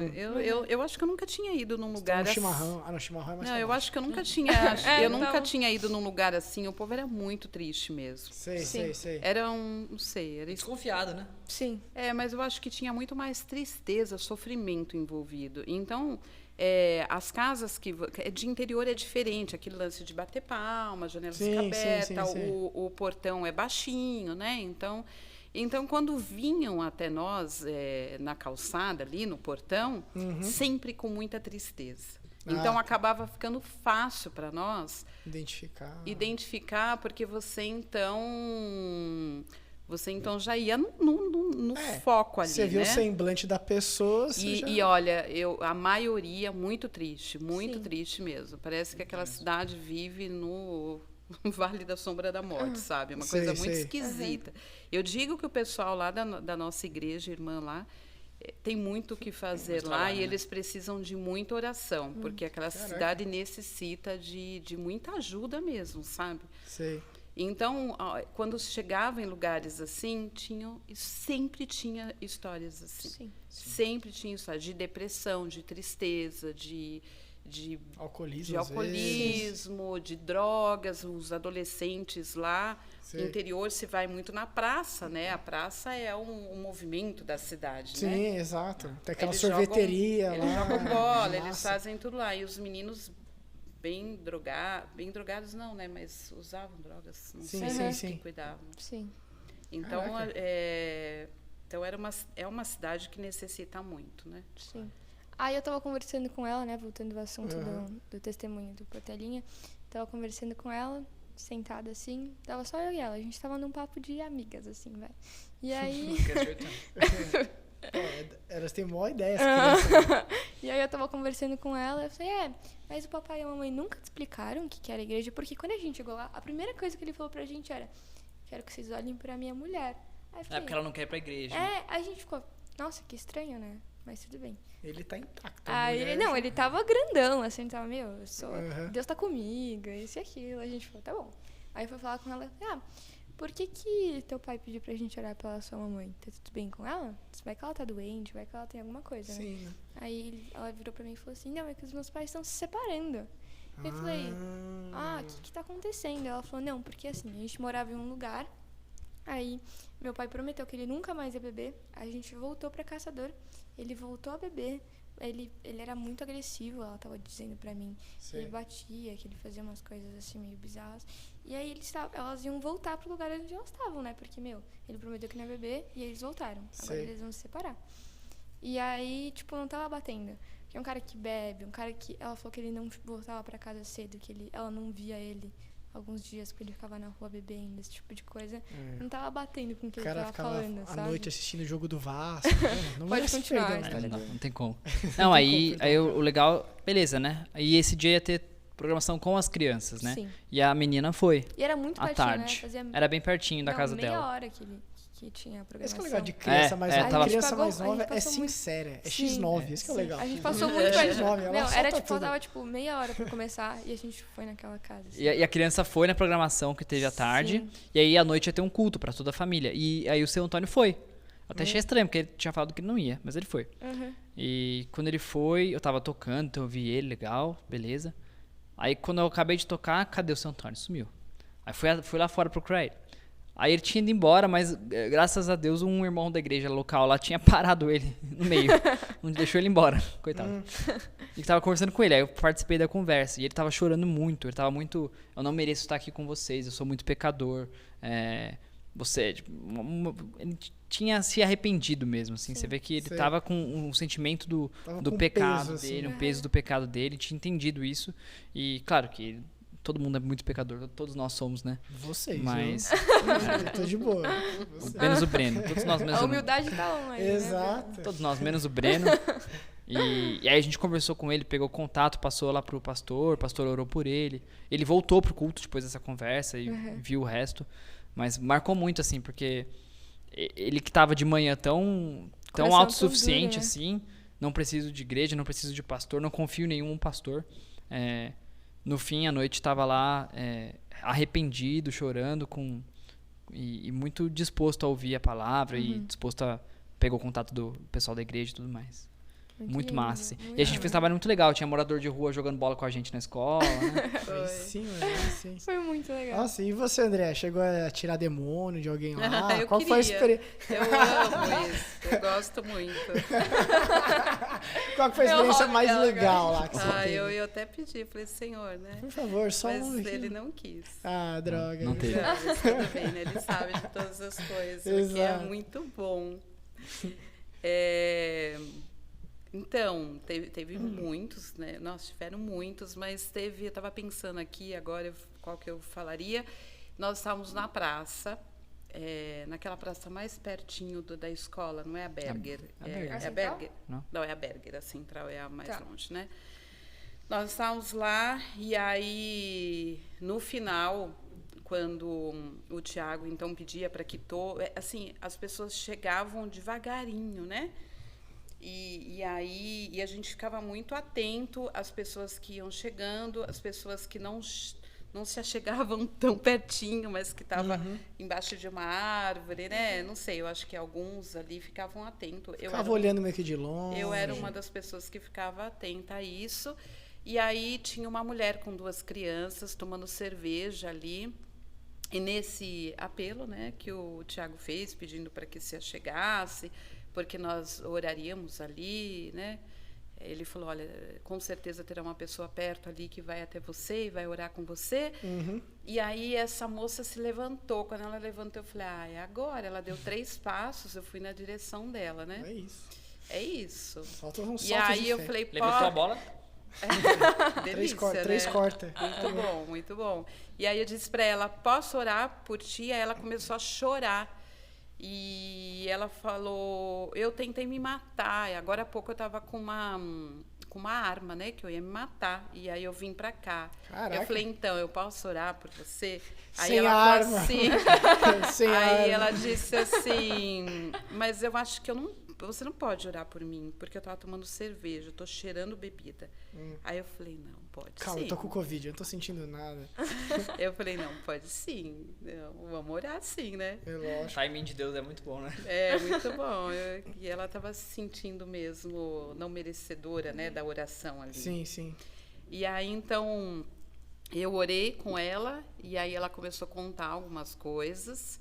Eu acho que eu nunca tinha ido num lugar No assim. chimarrão. Ah, no chimarrão é mais Não, eu famoso. acho que eu nunca tinha. Eu nunca então. tinha ido num lugar assim. O povo era muito triste mesmo. Sei. Era não sei, era isso. Desconfiado, né? Sim. Mas eu acho que tinha muito mais tristeza, sofrimento envolvido. Então, as casas de interior é diferente. Aquele lance de bater palma, janela Sim, fica sim, aberta, sim. o portão é baixinho, né? Então, quando vinham até nós na calçada, ali no portão, sempre com muita tristeza. Então, Ah. acabava ficando fácil para nós identificar, porque você então já ia no foco ali, Você viu né? o semblante da pessoa, você já... E olha, a maioria muito triste Sim. mesmo. Parece que aquela cidade vive no Vale da Sombra da Morte, sabe? Uma Sei, coisa muito sei. esquisita. Eu digo que o pessoal lá da nossa igreja, irmã lá, tem muito o que fazer lá trabalho, e né? eles precisam de muita oração, porque aquela cidade necessita de muita ajuda mesmo, sabe? Sei. Então, quando chegava em lugares assim, sempre tinha histórias assim. Sim. Sempre tinha histórias de depressão, de tristeza, de Alcoolismo, às vezes. alcoolismo, de drogas. Os adolescentes lá, Sei. no interior, se vai muito na praça, né? A praça é um movimento da cidade, Sim, né? exato. Tem aquela Eles sorveteria lá. Eles jogam bola, eles Massa. fazem tudo lá. E os meninos bem drogados não, né? Mas usavam drogas, não Sim, sei sim. que cuidavam. Sim. Então, Caraca. então é uma cidade que necessita muito, né? Sim. Aí eu tava conversando com ela, né? Voltando ao assunto Uhum. do testemunho do Portelinha. Tava conversando com ela, sentada assim. Tava só eu e ela. A gente tava num papo de amigas, assim, vai. E aí... Elas têm maior ideia, as crianças. E aí eu tava conversando com ela, eu falei, mas o papai e a mamãe nunca te explicaram o que era a igreja, porque quando a gente chegou lá, a primeira coisa que ele falou pra gente era, quero que vocês olhem pra minha mulher. Aí eu falei, porque ela não quer ir pra igreja. aí a gente ficou, nossa, que estranho, né? Mas tudo bem. Ele tá intacto. Aí, não, ele tava grandão, assim, tava, Uhum. Deus tá comigo, isso e aquilo. A gente falou, tá bom. Aí foi falar com ela, por que teu pai pediu pra gente orar pela sua mamãe? Tá tudo bem com ela? Vai que ela tá doente, vai que ela tem alguma coisa, né? Sim, né? Aí ela virou pra mim e falou assim, não, é que os meus pais estão se separando. Eu falei, o que tá acontecendo? Ela falou, não, porque assim, a gente morava em um lugar, aí meu pai prometeu que ele nunca mais ia beber, a gente voltou pra Caçador, ele voltou a beber, ele era muito agressivo, ela tava dizendo pra mim, que ele batia, que ele fazia umas coisas assim meio bizarras, e aí elas iam voltar pro lugar onde elas estavam, né, porque, ele prometeu que não ia beber, e eles voltaram, agora eles vão se separar. E aí, não tava batendo. Que é um cara que bebe, um cara que... Ela falou que ele não voltava pra casa cedo, que ela não via ele alguns dias, porque ele ficava na rua bebendo, esse tipo de coisa. Não tava batendo com o que ele tava falando, sabe? O cara à noite assistindo o jogo do Vasco. Não Pode continuar. Não tem como. Não, aí o legal... Beleza, né? Aí esse dia ia ter programação com as crianças, né? Sim. E a menina foi. E era muito à pertinho, tarde. né? Era bem pertinho da casa meia dela. hora que tinha a programação. Esse que é legal de criança mais nova. Criança mais nova é passou sincera. É X9, isso que é legal. A gente passou muito perto. Era faltava meia hora pra começar e a gente foi naquela casa. Assim. E a criança foi na programação que teve à tarde. Sim. E aí à noite ia ter um culto pra toda a família. E aí o seu Antônio foi. Eu até achei estranho, porque ele tinha falado que não ia, mas ele foi. E quando ele foi, eu tava tocando, então eu vi ele, legal, beleza. Aí quando eu acabei de tocar, cadê o seu Antônio? Sumiu. Aí fui lá fora procurar ele. Aí ele tinha ido embora, mas graças a Deus um irmão da igreja local lá tinha parado ele no meio. Não deixou ele embora, coitado. E tava conversando com ele, aí eu participei da conversa. E ele tava chorando muito, ele tava muito... Eu não mereço estar aqui com vocês, eu sou muito pecador. Ele tinha se arrependido mesmo, assim. Você vê que ele tava com um sentimento do pecado dele, um peso do pecado dele, tinha entendido isso. E claro que todo mundo é muito pecador, todos nós somos, né? Vocês, mas eu tô de boa. Menos o Breno, todos nós menos a humildade tá on aí, exato. Né? Todos nós menos o Breno. E aí a gente conversou com ele, pegou contato, passou lá pro pastor, o pastor orou por ele. Ele voltou pro culto depois dessa conversa e viu o resto. Mas marcou muito, assim, porque ele que tava de manhã tão autossuficiente, duro, né? assim, não preciso de igreja, não preciso de pastor, não confio em nenhum pastor. No fim, à noite, estava lá arrependido, chorando, e muito disposto a ouvir a palavra e disposto a... Pegou o contato do pessoal da igreja e tudo mais. Muito massa. Assim. E a gente fez um trabalho muito legal. Tinha morador de rua jogando bola com a gente na escola, né? Sim. Foi muito legal. Nossa, e você, André? Chegou a tirar demônio de alguém lá? Qual foi a experiência? Eu amo isso. Eu gosto muito. Qual foi a experiência mais legal lá que você teve? Eu até pedi. Falei, Senhor, né? Por favor, só Mas ele não quis. Ah, droga. Não teve. Mas tudo bem, né? Ele sabe de todas as coisas. Porque é muito bom. Então, teve muitos, né? Nossa, tiveram muitos, mas eu estava pensando aqui agora qual que eu falaria. Nós estávamos na praça, naquela praça mais pertinho da escola, não é a Berger? É a Berger? Não, é a Berger, a Central é a mais longe, né? Nós estávamos lá e aí, no final, quando o Tiago, então, pedia para que assim, as pessoas chegavam devagarinho, né? E aí a gente ficava muito atento às pessoas que iam chegando, às pessoas que não se achegavam tão pertinho, mas que estavam embaixo de uma árvore, né? Não sei, eu acho que alguns ali ficavam atentos. Ficava olhando meio que de longe. Eu era uma das pessoas que ficava atenta a isso. E aí tinha uma mulher com 2 crianças tomando cerveja ali. E nesse apelo, né, que o Tiago fez, pedindo para que se achegasse, porque nós oraríamos ali, né? Ele falou, olha, com certeza terá uma pessoa perto ali que vai até você e vai orar com você. E aí essa moça se levantou. Quando ela levantou, eu falei, é agora. Ela deu 3 passos, eu fui na direção dela, né? É isso. Falta um salto e aí de eu fé. falei, levantou a bola? Delícia, 3 né? corta. Muito bom, muito bom. E aí eu disse para ela, posso orar por ti? Aí ela começou a chorar. E ela falou, eu tentei me matar. E agora há pouco eu estava com com uma arma, né? Que eu ia me matar. E aí eu vim pra cá. Caraca. Eu falei, então, eu posso orar por você? Aí Sem ela arma. falou assim... Sem Aí arma. ela disse assim, mas eu acho que você não pode orar por mim, porque eu tava tomando cerveja, eu tô cheirando bebida. Aí eu falei, não, pode Calma, sim. eu tô com Covid, eu não tô sentindo nada. Eu falei, não, pode sim. Não, vamos orar sim, né? É O lógico. timing de Deus é muito bom, né? É, muito bom. E ela tava se sentindo mesmo não merecedora, né, da oração ali. Sim, sim. E aí, então, eu orei com ela, e aí ela começou a contar algumas coisas.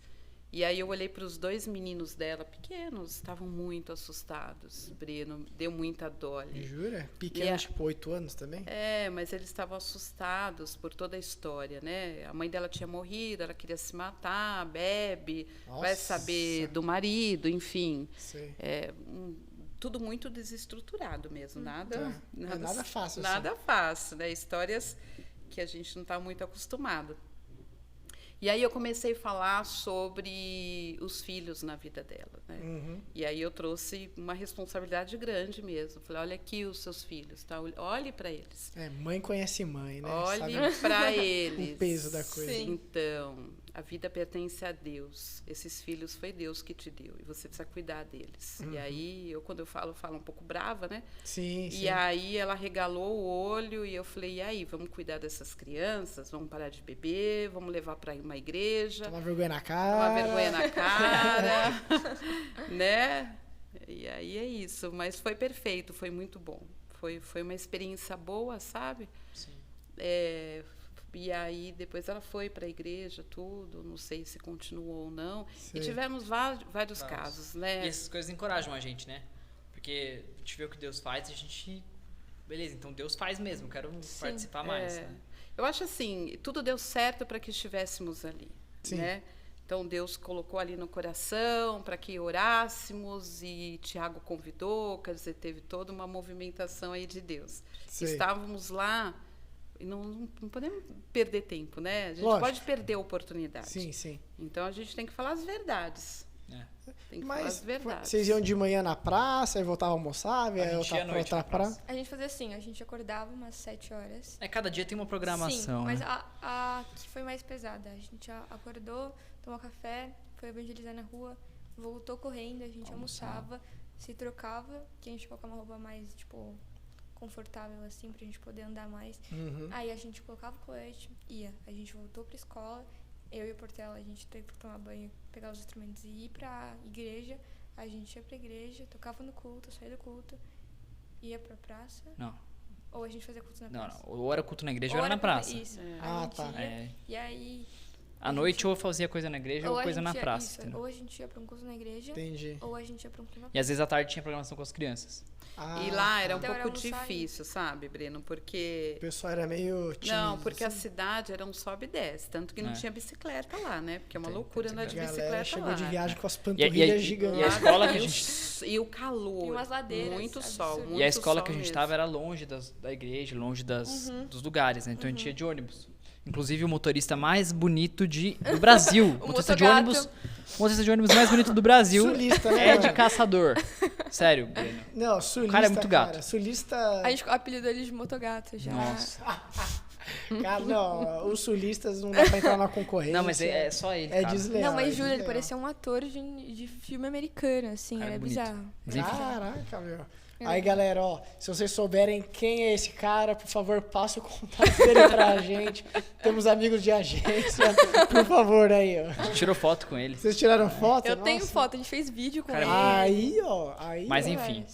E aí eu olhei para os 2 meninos dela, pequenos, estavam muito assustados. Breno, deu muita dó ali. Jura? Pequeno, tipo 8 anos também? É, mas eles estavam assustados por toda a história, né? A mãe dela tinha morrido, ela queria se matar, bebe, vai Nossa. saber do marido, enfim. Sei. Tudo muito desestruturado mesmo, Nada fácil, Nada fácil, né? Histórias que a gente não está muito acostumado. E aí eu comecei a falar sobre os filhos na vida dela, né? E aí eu trouxe uma responsabilidade grande mesmo. Falei, olha aqui os seus filhos, tá? Olhe para eles. Mãe conhece mãe, né? Olhe Sabe para eles. o peso da coisa. Sim. Então, a vida pertence a Deus. Esses filhos foi Deus que te deu e você precisa cuidar deles. E aí, quando eu falo um pouco brava, né? Sim, sim. E aí ela regalou o olho e eu falei, e aí, vamos cuidar dessas crianças? Vamos parar de beber? Vamos levar para uma igreja? Tomar vergonha na cara. Uma vergonha na cara, né? E aí é isso. Mas foi perfeito, foi muito bom. Foi uma experiência boa, sabe? Sim. E aí depois ela foi para a igreja, tudo. Não sei se continuou ou não. Sei. E tivemos vários casos, né? E essas coisas encorajam a gente, né? Porque a gente vê o que Deus faz e a gente... Beleza, então Deus faz mesmo, quero participar mais. Né? Eu acho assim, tudo deu certo para que estivéssemos ali, Sim. né? Então Deus colocou ali no coração para que orássemos e Tiago convidou, quer dizer, teve toda uma movimentação aí de Deus. Sei. Estávamos lá e não podemos perder tempo, né? A gente Lógico. pode perder a oportunidade. Sim, sim. Então a gente tem que falar as verdades. Tem que falar Mas as verdades. vocês iam de manhã na praça e voltavam a almoçar, A gente ia à noite na praça? praça. A gente fazia assim, a gente acordava umas 7 horas. Cada dia tem uma programação, Sim, mas né? a que foi mais pesada. A gente acordou, tomou café, foi evangelizar na rua, voltou correndo, a gente almoçava, se trocava, que a gente colocava uma roupa mais, tipo, confortável, assim, pra gente poder andar mais. Aí a gente colocava o colete, ia. A gente voltou pra escola, eu e o Portela, a gente teve que tomar banho, pegar os instrumentos e ir pra igreja. A gente ia pra igreja, tocava no culto, saía do culto, ia pra praça. Não. Ou a gente fazia culto na Não, praça. não. Ou era culto na igreja ou Ou era na praça. Isso. Ah, A gente tá. ia, e aí... À noite ou fazia coisa na igreja ou a coisa na gente ia- praça. isso, entendeu? ou a gente ia pra um culto na igreja, Entendi. ou a gente ia pra um culto na E às vezes à tarde tinha programação com as crianças. Ah, E lá era um Então era pouco almoçar e- difícil, sabe, Breno? Porque... o pessoal era meio tímido. Não, porque a assim. cidade era um sobe e desce. Tanto que não É. tinha bicicleta lá, né? Porque é uma Tem loucura andar de A galera bicicleta chegou lá. de viagem com as E panturrilhas gigantes. a escola que a E o gente... E o calor. E umas ladeiras Muito sol. absurdas. Muito E a escola sol que a gente mesmo. estava era longe da igreja, longe dos lugares, né? Então a gente ia de ônibus. Inclusive o motorista mais bonito do Brasil. O motorista de motogato. ônibus mais bonito do Brasil Sulista, né, é de mano? caçador. Sério, Breno. Não, sulista, cara é muito gato. cara. Sulista... A gente apelidou ele de motogato já. Nossa. Cara, não, os sulistas não dá pra entrar na concorrência. Não, mas é só ele, É cara. desleal. Não, mas é juro, ele desleal. parecia um ator de filme americano, assim, Cara, era bonito. bizarro. Mas enfim. Caraca, meu. Aí, galera, ó, se vocês souberem quem é esse cara, por favor, passe o contato dele pra gente. Temos amigos de agência, por favor, aí, ó. A gente tirou foto com ele. Vocês tiraram foto? Eu tenho Nossa. foto, a gente fez vídeo com Cara, ele. Aí, ó, aí. Mas ó. enfim.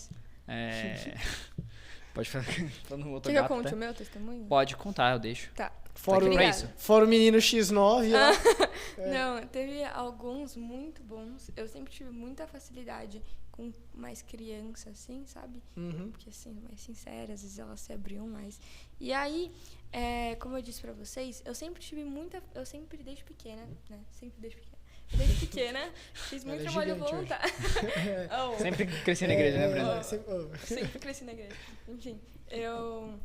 Pode falar falando no Quer que eu motogato, conte tá? o meu testemunho? Pode contar, eu deixo. Tá. Fora Tá aqui o, pra Obrigada. isso. fora o menino X9, ó. Não, teve alguns muito bons. Eu sempre tive muita facilidade com mais criança, assim, sabe? Uhum. Porque, assim, mais sincera, às vezes elas se abriam mais. E aí, como eu disse pra vocês, eu sempre tive muita... Eu sempre, desde pequena, né? Sempre desde pequena. Desde pequena, fiz muito Ela é trabalho gigante hoje. voluntário. Oh, Sempre cresci na igreja, né, Breno? sempre cresci na igreja. Enfim, eu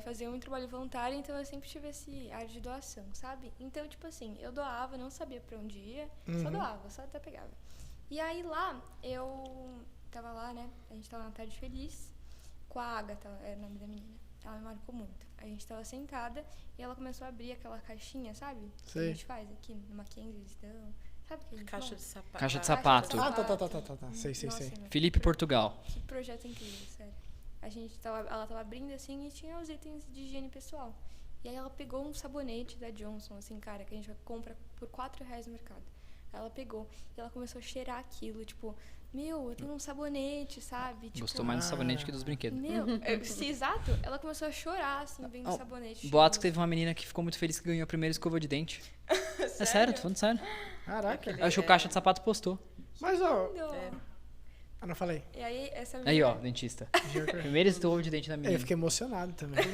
fazia muito trabalho voluntário, então eu sempre tive esse ar de doação, sabe? Então, tipo assim, eu doava, não sabia pra onde ia, só doava, só até pegava. E aí lá, eu tava lá, né? A gente tava na tarde feliz, tipo, a Agatha era o nome da menina. Ela me marcou muito. A gente tava sentada e ela começou a abrir aquela caixinha, sabe? Que a gente faz aqui no Mackenzie, eles dão. Sabe o que a gente Caixa monta? de sapato. Caixa de sapato. Ah, tá. Sei. Nossa, meu, Felipe Portugal. que projeto incrível, sério. Ela tava abrindo assim e tinha os itens de higiene pessoal. E aí ela pegou um sabonete da Johnson, assim, cara, que a gente compra por R$4 no mercado. Ela pegou e ela começou a cheirar aquilo, tipo, meu, eu tenho um sabonete, sabe? Tipo, Gostou mais do sabonete que dos brinquedos. meu, sim, exato. Ela começou a chorar, assim, vendo o sabonete. Boatos que teve uma menina que ficou muito feliz que ganhou a primeira escova de dente. É sério, tô falando sério. Caraca. Acho que o Caixa de Sapato postou. Mas, ó... É. Ah, não falei. E aí, essa menina... Aí, ó, dentista. Primeira escova de dente da menina. Eu fiquei emocionado também.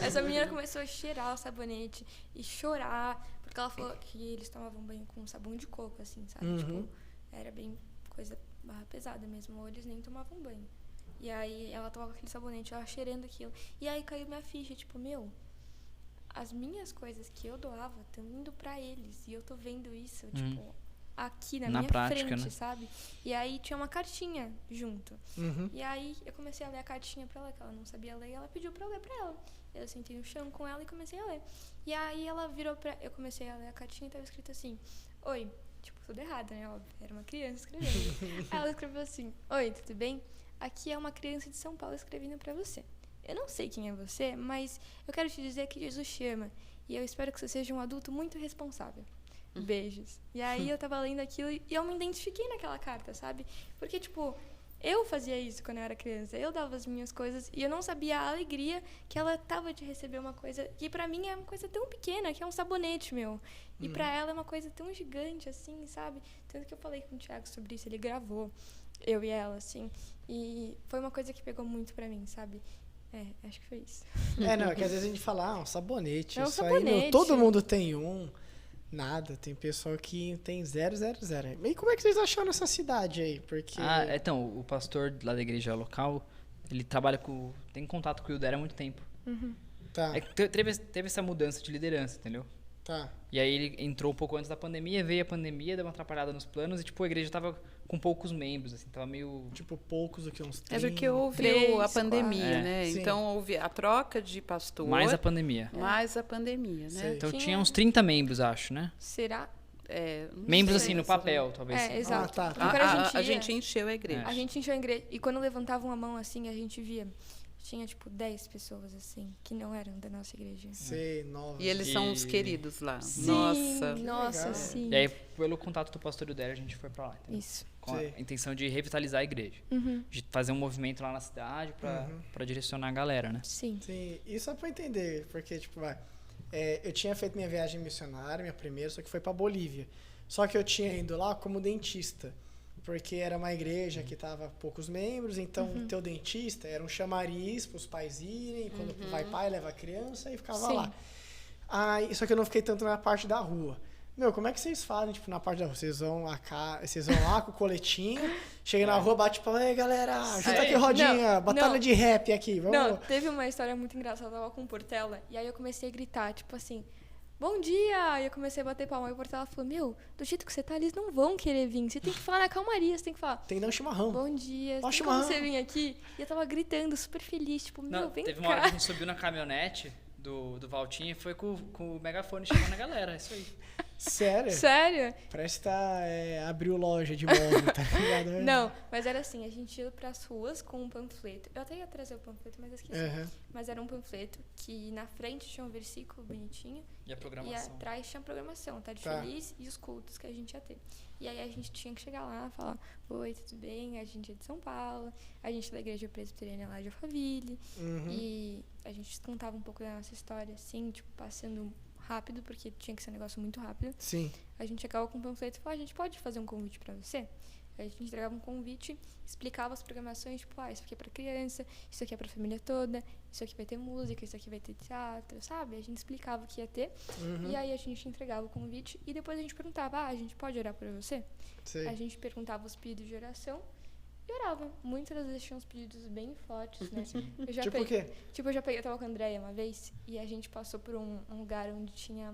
Essa menina começou a cheirar o sabonete e chorar, porque ela falou que eles tomavam banho com sabão de coco, assim, sabe? Uhum. Tipo, era bem coisa barra pesada mesmo, ou eles nem tomavam banho. E aí ela tomava aquele sabonete, ela cheirando aquilo. E aí caiu minha ficha, tipo, meu, as minhas coisas que eu doava estão indo pra eles. E eu tô vendo isso, tipo, aqui na minha prática, frente, né? sabe? E aí tinha uma cartinha junto. Uhum. E aí eu comecei a ler a cartinha pra ela, que ela não sabia ler, e ela pediu pra eu ler pra ela. Eu sentei no chão com ela e comecei a ler. E aí ela virou pra... Eu comecei a ler a cartinha e tava escrito assim, oi, tipo, tudo errado, né? Óbvio, era uma criança escrevendo. Aí ela escreveu assim, oi, tudo bem? Aqui é uma criança de São Paulo escrevendo pra você. Eu não sei quem é você, mas eu quero te dizer que Jesus te ama. E eu espero que você seja um adulto muito responsável. Beijos. E aí eu tava lendo aquilo e eu me identifiquei naquela carta, sabe? Porque, tipo, eu fazia isso quando eu era criança. Eu dava as minhas coisas e eu não sabia a alegria que ela tava de receber uma coisa que pra mim é uma coisa tão pequena, que é um sabonete, meu. E pra ela é uma coisa tão gigante, assim, sabe? Tanto que eu falei com o Thiago sobre isso, ele gravou, eu e ela, assim. E foi uma coisa que pegou muito pra mim, sabe? É, acho que foi isso. É, não, é que às vezes a gente fala, um sabonete. É um isso aí, meu, sabonete. todo mundo tem um. Nada, tem pessoa que tem 000. E como é que vocês acharam essa cidade aí? Porque... Então, o pastor lá da igreja local, ele trabalha com... Tem contato com o Hilder há muito tempo. Tá, É que teve essa mudança de liderança, entendeu? tá. E aí ele entrou um pouco antes da pandemia, veio a pandemia, deu uma atrapalhada nos planos e, tipo, a igreja tava com poucos membros, assim, tava meio... Tipo, poucos do que uns 30. É porque houve a 3, pandemia, 4. né? Sim. Então houve a troca de pastor, Mais a pandemia. mais a pandemia, né? Sei. Então Tinha- tinha uns 30 membros, acho, né? Será? É, não Membros, sei, assim, no mas papel, talvez. É, exato. tá. Porque quando A ia- gente encheu a igreja. É. A gente encheu a igreja. E quando levantavam a mão assim, a gente via. Tinha tipo 10 pessoas assim, que não eram da nossa igreja. Sei, nova. E eles são E- os queridos lá. Sim, Nossa. nossa, legal. sim. E aí, pelo contato do pastor Hilder, a gente foi pra lá, entendeu? Isso. Com a Sei. intenção de revitalizar a igreja. de fazer um movimento lá na cidade pra direcionar a galera, né? Sim. Sim, isso é pra entender, porque, tipo, eu tinha feito minha viagem missionária, minha primeira, só que foi pra Bolívia. Só que eu tinha ido lá como dentista, porque era uma igreja que tava poucos membros, então teu dentista era um chamariz pros pais irem, quando vai pai, leva a criança e ficava Sim. lá. Aí, só que eu não fiquei tanto na parte da rua. Meu, como é que vocês fazem, tipo, na parte da rua? Vocês vão lá com o coletinho, chega na rua, bate pra ei, galera, junta aqui rodinha, Não, batalha não. de rap aqui, vamos. Não, teve uma história muito engraçada. Eu tava com o Portela e aí eu comecei a gritar, tipo assim, bom dia! E eu comecei a bater palma. E o Portela falou, meu, do jeito que você tá, eles não vão querer vir. Você tem que falar na calmaria, você tem que falar, Tem que dar um chimarrão. bom dia, Ó, tem chimarrão. como você vir aqui? E eu tava gritando, super feliz, tipo, meu, Não, vem teve cá. uma hora que a gente subiu na caminhonete do Valtinho e foi com o megafone chamando a galera, é isso aí. Sério? Sério? Parece que abriu loja de móvel, tá ligado? Não, mas era assim, a gente ia pras ruas com um panfleto. Eu até ia trazer o panfleto, mas eu esqueci. Aham. Mas era um panfleto que na frente tinha um versículo bonitinho E a e programação. atrás tinha a programação, tá? De Tá. feliz e os cultos que a gente ia ter. E aí a gente tinha que chegar lá e falar, oi, tudo bem? A gente é de São Paulo, a gente é da igreja presbiteriana lá de Alphaville. Uhum. E a gente contava um pouco da nossa história, assim, tipo, passando rápido, porque tinha que ser um negócio muito rápido. Sim. A gente chegava com um panfleto e falava, a gente pode fazer um convite pra você? Aí a gente entregava um convite, explicava as programações, tipo, isso aqui é pra criança, isso aqui é pra família toda, isso aqui vai ter música, isso aqui vai ter teatro, sabe? A gente explicava o que ia ter, e aí a gente entregava o convite, e depois a gente perguntava, a gente pode orar por você? Sei. A gente perguntava os pedidos de oração e orava. Muitas das vezes tinham uns pedidos bem fortes, né? Eu já Tipo o peguei- quê? Tipo, eu tava com a Andréia uma vez e a gente passou por um lugar onde tinha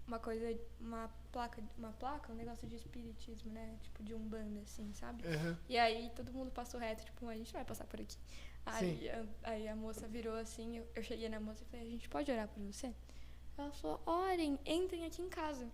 uma coisa, uma placa, um negócio de espiritismo, né? Tipo, de umbanda, assim, sabe? Aham. E aí todo mundo passou reto, tipo, a gente não vai passar por aqui. Aí a moça virou assim, eu cheguei na moça e falei, a gente pode orar por você? Ela falou, orem, entrem aqui em casa.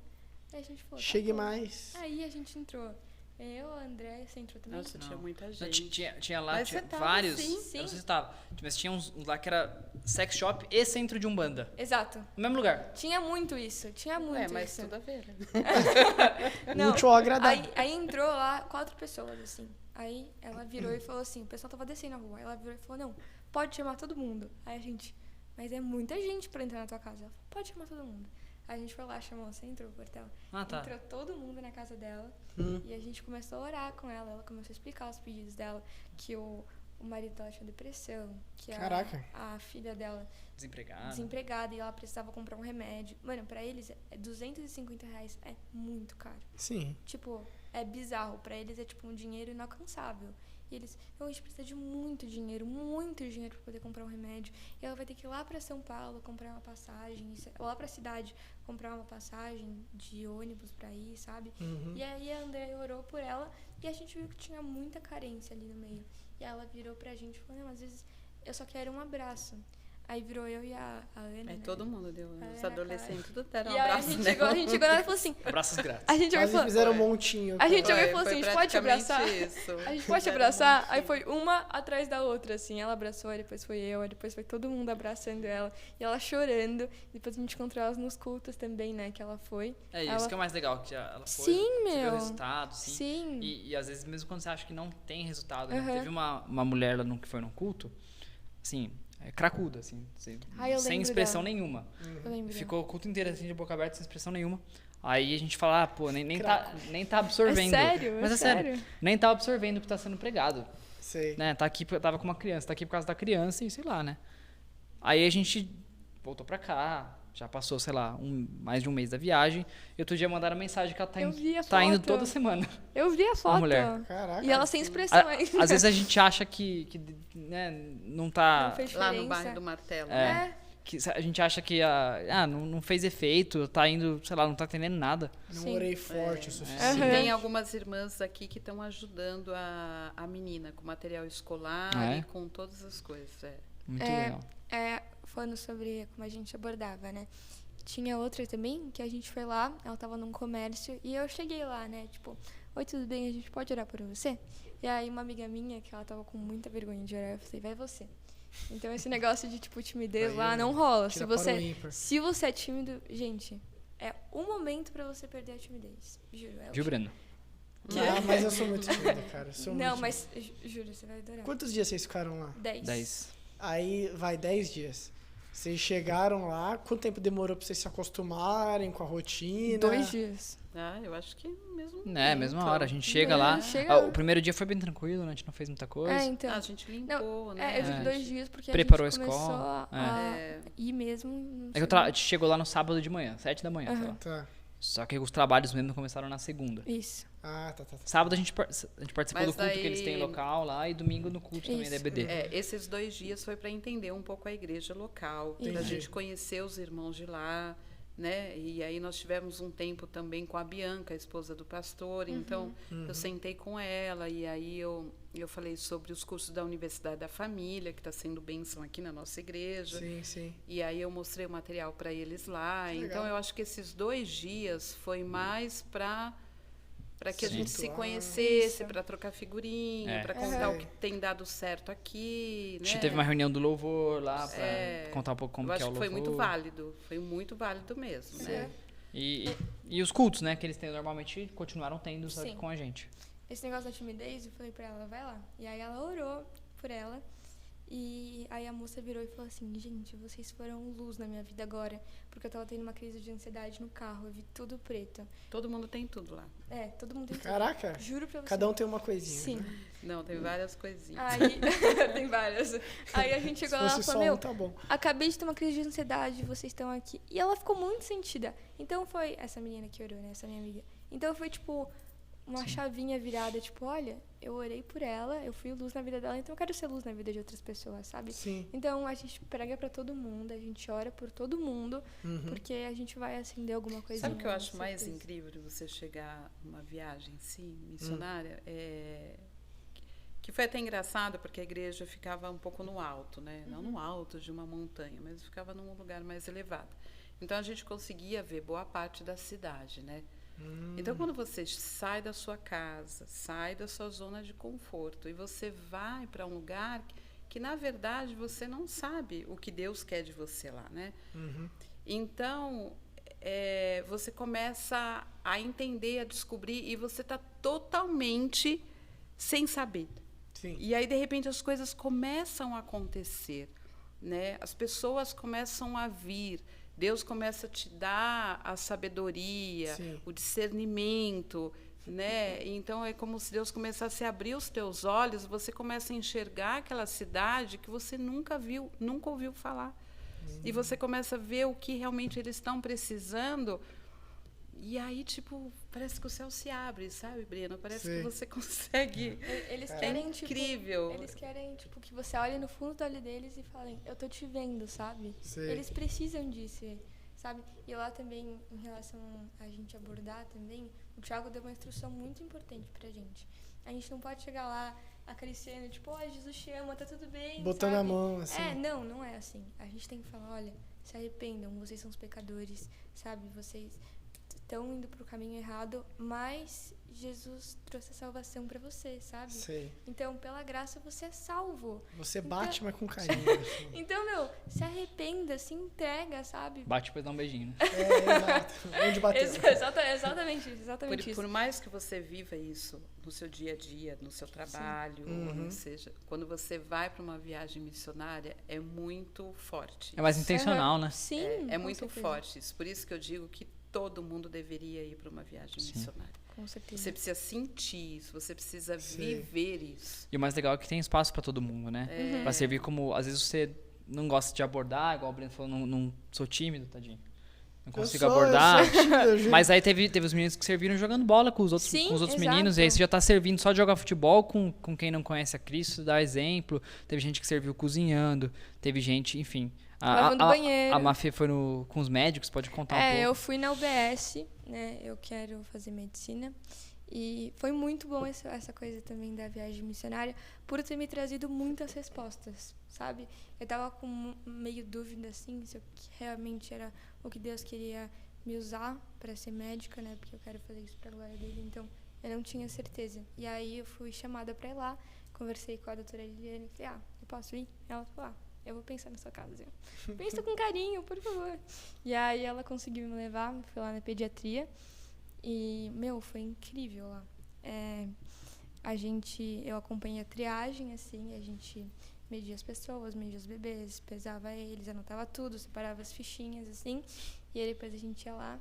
Aí a gente falou, Chegue bom. mais. Aí a gente entrou. Eu, a André, você entrou também? Nossa, tinha muita Não, gente. tinha lá, Mas tinha você tava, vários. sim. Eu não sei se tava. Mas tinha uns lá que era sex shop e centro de Umbanda. Exato. No mesmo lugar. Tinha muito isso, tinha muito Mas isso. tudo a ver. Né? Não, Útil ao agradável. aí entrou lá 4 pessoas, assim. Aí ela virou e falou assim, o pessoal tava descendo a rua. Aí ela virou e falou, não, pode chamar todo mundo. Aí a gente, mas é muita gente pra entrar na tua casa. Ela falou, pode chamar todo mundo. Aí a gente foi lá, chamou, você entrou, Portela. Ah, tá. Entrou todo mundo na casa dela. E a gente começou a orar com ela. Ela começou a explicar os pedidos dela, que o marido dela tinha depressão, que Caraca. a filha dela Desempregado. e ela precisava comprar um remédio. Mano, pra eles, R$250 é muito caro. Sim. Tipo, é bizarro. Pra eles é tipo um dinheiro inalcançável. E eles, a gente precisa de muito dinheiro pra poder comprar um remédio. E ela vai ter que ir lá pra São Paulo comprar uma passagem, ou lá pra cidade comprar uma passagem de ônibus pra ir, sabe? E aí a André orou por ela e a gente viu que tinha muita carência ali no meio. E ela virou pra gente e falou, não, às vezes eu só quero um abraço. Aí virou eu e a Ana, Aí né? todo mundo deu. Ana, Os adolescentes tudo deram um E aí abraço a gente nela. chegou nela e falou assim, Abraços grátis. a gente chegou e Quase falou, fizeram um montinho. a gente cara. chegou e falou assim, a gente pode te abraçar? Isso. A gente pode te Fizeram abraçar? um Aí montinho. foi uma atrás da outra, assim. Ela abraçou, aí depois foi eu, aí depois foi todo mundo abraçando ela. E ela chorando. Depois a gente encontrou ela nos cultos também, né? Que ela foi. É isso ela... que é o mais legal, que ela foi. Sim, você vê meu. o resultado, sim. Sim. E às vezes, mesmo quando você acha que não tem resultado, né? Aham. Teve uma mulher lá que foi num culto, assim, cracuda, assim, Ai, eu sem lembro expressão dela. nenhuma. Eu lembro. Ficou o culto inteiro assim, de boca aberta, sem expressão nenhuma. Aí a gente fala, pô, nem tá absorvendo. É sério? Mas é sério. Nem tá absorvendo o que tá sendo pregado. Sei. Né? Tava com uma criança, tá aqui por causa da criança e sei lá, né? Aí a gente voltou pra cá, já passou, sei lá, mais de um mês da viagem. E outro dia mandaram mensagem que ela Eu vi a tá indo foto. toda semana. Eu vi a foto. mulher. Caraca. E ela sem expressão ainda. Às vezes a gente acha que né, não tá. Não fez Lá diferença. no bairro do Martelo. É. Que a gente acha que não fez efeito, tá indo, sei lá, não tá entendendo nada. Não Sim. orei forte o E suficiente. Aham. tem algumas irmãs aqui que estão ajudando a menina com material escolar Ah, é? e com todas as coisas. É. Muito legal. Falando sobre como a gente abordava, né? Tinha outra também, que a gente foi lá, ela tava num comércio, e eu cheguei lá, né? Tipo, oi, tudo bem? A gente pode orar por você? E aí uma amiga minha, que ela tava com muita vergonha de orar, eu falei, vai você. Então esse negócio de, tipo, timidez Aí, lá não rola. tira para o ímpar. Se você é tímido, gente, é o momento pra você perder a timidez. Juro. Viu, Breno? Ah, mas eu sou muito tímido, cara. Sou Não, muito mas juro, você vai adorar. Quantos dias vocês ficaram lá? 10. 10. Aí vai 10 dias. Vocês chegaram lá, quanto tempo demorou pra vocês se acostumarem com a rotina? 2 dias. Ah, eu acho que mesmo. É, mesma hora. A gente chega lá. Chega lá. O primeiro dia foi bem tranquilo, né? A gente não fez muita coisa. É, então. A gente limpou, né? Eu digo É, 2 dias porque preparou a gente a começou escola, a ir mesmo. Não É que sei. a gente chegou lá no sábado de manhã, 7 da manhã, sei lá. Tá. Só que os trabalhos mesmo começaram na segunda. Isso. Ah, tá. Sábado a gente participou Mas do culto que eles aí- têm local lá e domingo no culto também Isso. da EBD. Esses 2 dias foi para entender um pouco a igreja local, para a Entendi. gente conhecer os irmãos de lá, né? E aí nós tivemos um tempo também com a Bianca, a esposa do pastor. Então eu sentei com ela e aí eu falei sobre os cursos da Universidade da Família, que está sendo bênção aqui na nossa igreja. Sim, sim. E aí eu mostrei o material para eles lá. Que Então legal. eu acho que esses 2 dias foi mais para que a Sim. gente se Situar. conhecesse, Isso. para trocar figurinha, É. para contar Uhum. o que tem dado certo aqui, A né? gente teve uma reunião do louvor lá pra É. contar um pouco como Eu que é acho o que louvor. foi muito válido mesmo, né? E os cultos, né, que eles têm normalmente, continuaram tendo só que Sim. com a gente. Esse negócio da timidez, eu falei pra ela, vai lá. E aí ela orou por ela. E aí a moça virou e falou assim, gente, vocês foram luz na minha vida agora. Porque eu tava tendo uma crise de ansiedade no carro, eu vi tudo preto. Todo mundo tem tudo lá. Todo mundo tem tudo. Caraca. Juro pra você. Cada um tem uma coisinha. Sim. Né? Não, tem várias coisinhas. Aí, tem várias. Aí a gente Se chegou lá e fosse falou, só meu, um, tá bom. acabei de ter uma crise de ansiedade, vocês estão aqui. E ela ficou muito sentida. Então foi essa menina que orou, né? Essa minha amiga. Então foi tipo uma chavinha virada, tipo, olha, eu orei por ela, eu fui luz na vida dela, então eu quero ser luz na vida de outras pessoas, sabe? Sim. Então a gente prega pra todo mundo, a gente ora por todo mundo, porque a gente vai acender alguma coisa. Sabe o que eu acho mais incrível de você chegar numa viagem assim, missionária? É que Que foi até engraçado, porque a igreja ficava um pouco no alto, né? Não no alto de uma montanha, mas ficava num lugar mais elevado. Então, a gente conseguia ver boa parte da cidade, né? Então, quando você sai da sua casa, sai da sua zona de conforto e você vai para um lugar que, na verdade, você não sabe o que Deus quer de você lá, né? Então, você começa a entender, a descobrir, e você está totalmente sem saber. Sim. E aí, de repente, as coisas começam a acontecer, né? As pessoas começam a vir, Deus começa a te dar a sabedoria, Sim. o discernimento, né? Então, é como se Deus começasse a abrir os teus olhos, você começa a enxergar aquela cidade que você nunca viu, nunca ouviu falar. E você começa a ver o que realmente eles estão precisando. E aí, tipo, parece que o céu se abre, sabe, Breno? Parece Sim. que você consegue... Eles querem, tipo, incrível. eles querem, tipo, que você olhe no fundo do olho deles e falem, eu tô te vendo, sabe? Sim. Eles precisam disso, sabe? E lá também, em relação a gente abordar também, o Thiago deu uma instrução muito importante pra gente. A gente não pode chegar lá acariciando, tipo, Jesus te ama, tá tudo bem, Botando sabe? a mão, assim. Não é assim. A gente tem que falar, olha, se arrependam, vocês são os pecadores, sabe? Vocês estão indo pro caminho errado, mas Jesus trouxe a salvação para você, sabe? Sei. Então, pela graça, você é salvo. Você bate, mas com carinho. Assim. Então, se arrependa, se entrega, sabe? Bate depois dá um beijinho. Exato. Onde bateu. Exatamente isso. Por mais que você viva isso no seu dia a dia, no seu trabalho, ou seja, quando você vai para uma viagem missionária, é muito forte. É mais intencional, né? Sim, É com muito certeza. forte isso. Por isso que eu digo que todo mundo deveria ir para uma viagem missionária. Com certeza. Você precisa sentir isso, você precisa viver isso. E o mais legal é que tem espaço pra todo mundo, né? Pra servir como... Às vezes você não gosta de abordar, igual o Breno falou, não sou tímido, tadinho. Não consigo abordar. Eu sou tímido, Mas aí teve os meninos que serviram jogando bola com os outros, Sim, com os outros exato. meninos. E aí você já tá servindo só de jogar futebol com quem não conhece a Cristo, dar exemplo. Teve gente que serviu cozinhando. Teve gente, enfim... Lavando banheiro. A Mafê foi com os médicos, pode contar um pouco. Eu fui na UBS, né? Eu quero fazer medicina. E foi muito bom essa coisa também da viagem missionária, por ter me trazido muitas respostas, sabe? Eu tava com meio dúvida, assim, se eu realmente era o que Deus queria me usar para ser médica, né? Porque eu quero fazer isso pra glória dele, então eu não tinha certeza. E aí eu fui chamada pra ir lá, conversei com a doutora Liliane e falei, eu posso ir? Ela falou, eu vou pensar na sua casa. Pensa com carinho, por favor. E aí ela conseguiu me levar, fui lá na pediatria. E, foi incrível lá. Eu acompanhei a triagem, assim, a gente media as pessoas, media os bebês, pesava eles, anotava tudo, separava as fichinhas, assim. E aí depois a gente ia lá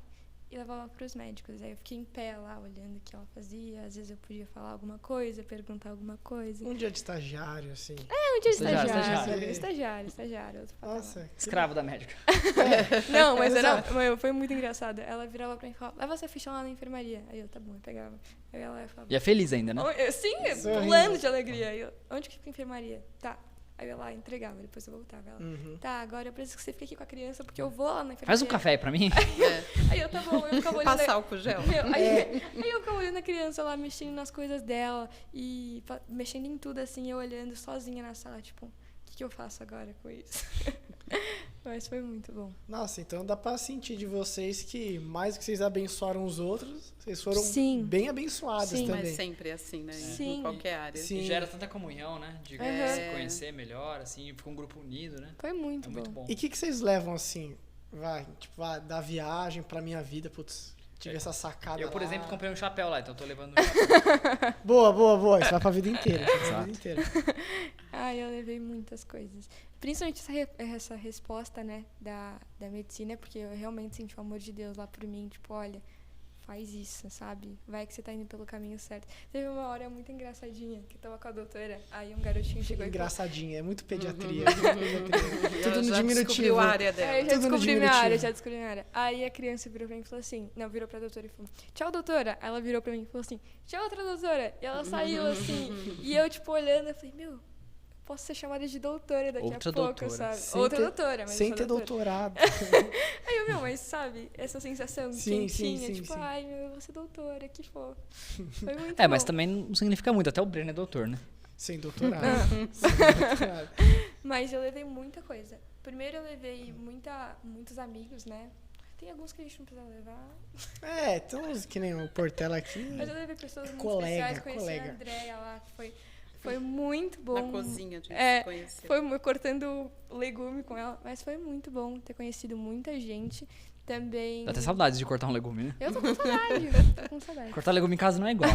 e levava para os médicos. Aí eu fiquei em pé lá, olhando o que ela fazia. Às vezes eu podia falar alguma coisa, perguntar alguma coisa. Um dia de estagiário, assim. Um dia de Estagiário. Estagiário. Nossa. Escravo da médica. Não, mas foi muito engraçado. Ela virava pra mim e falava, leva essa ficha lá na enfermaria. Aí eu, tá bom, eu pegava. Aí ela falava... E é feliz ainda, né? Sim, Sorrindo. pulando de alegria. Aí eu, onde que fica a enfermaria? Tá. Aí eu lá entregava, depois eu voltava. Ela, tá, agora eu preciso que você fique aqui com a criança, porque eu vou lá na enfermaria. Faz um café aí pra mim. Aí eu, tá bom, eu ficava olhando... Passar álcool gel. Aí eu ficava olhando a criança lá, mexendo nas coisas dela, e mexendo em tudo, assim, eu olhando sozinha na sala, tipo, o que eu faço agora com isso? Mas foi muito bom. Nossa, então dá pra sentir de vocês que mais que vocês abençoaram os outros, vocês foram Sim. bem abençoados Sim. também. Mas sempre é assim, né? Sim. Em qualquer área. Sim. E gera tanta comunhão, né? De se conhecer melhor, assim, fica um grupo unido, né? Foi muito É bom. muito bom. E o que vocês levam, assim, da viagem pra minha vida, putz, tive essa sacada Eu, por lá. exemplo, comprei um chapéu lá, então eu tô levando... Boa, isso vai pra vida inteira. Eu levei muitas coisas. Principalmente essa resposta, né, da medicina, porque eu realmente senti o amor de Deus lá por mim, tipo, olha, faz isso, sabe? Vai que você tá indo pelo caminho certo. Teve uma hora muito engraçadinha, que eu tava com a doutora, aí um garotinho chegou e falou... Engraçadinha, é muito pediatria. Tudo Tudo no já diminutivo. descobriu a área dela. Aí eu Tudo no diminutivo. já descobri minha área. Aí a criança virou pra mim e falou assim, virou pra doutora e falou, tchau, doutora. Ela virou pra mim e falou assim, tchau, outra doutora. E ela saiu assim, e eu, tipo, olhando, eu falei, posso ser chamada de doutora daqui Outra a pouco, doutora. sabe? Outra doutora, mas Sem eu ter sou doutora. doutorado. Aí eu, mas sabe, essa sensação Sim, quentinha, sim, tipo, sim. eu vou ser doutora, que fofo. Foi muito mas bom. também não significa muito, até o Breno é doutor, né? Sem doutorado. Sem doutorado. Mas eu levei muita coisa. Primeiro eu levei muitos amigos, né? Tem alguns que a gente não precisa levar. Tem uns que nem o Portela aqui. Mas eu levei pessoas muito Colega, especiais. Conheci colega. a Andréia lá, que foi muito bom. Na cozinha a gente se conheceu. Foi cortando legume com ela, mas foi muito bom ter conhecido muita gente. Também... Dá até saudades de cortar um legume, né? Eu tô com saudade. Tô com saudade. Cortar legume em casa não é igual.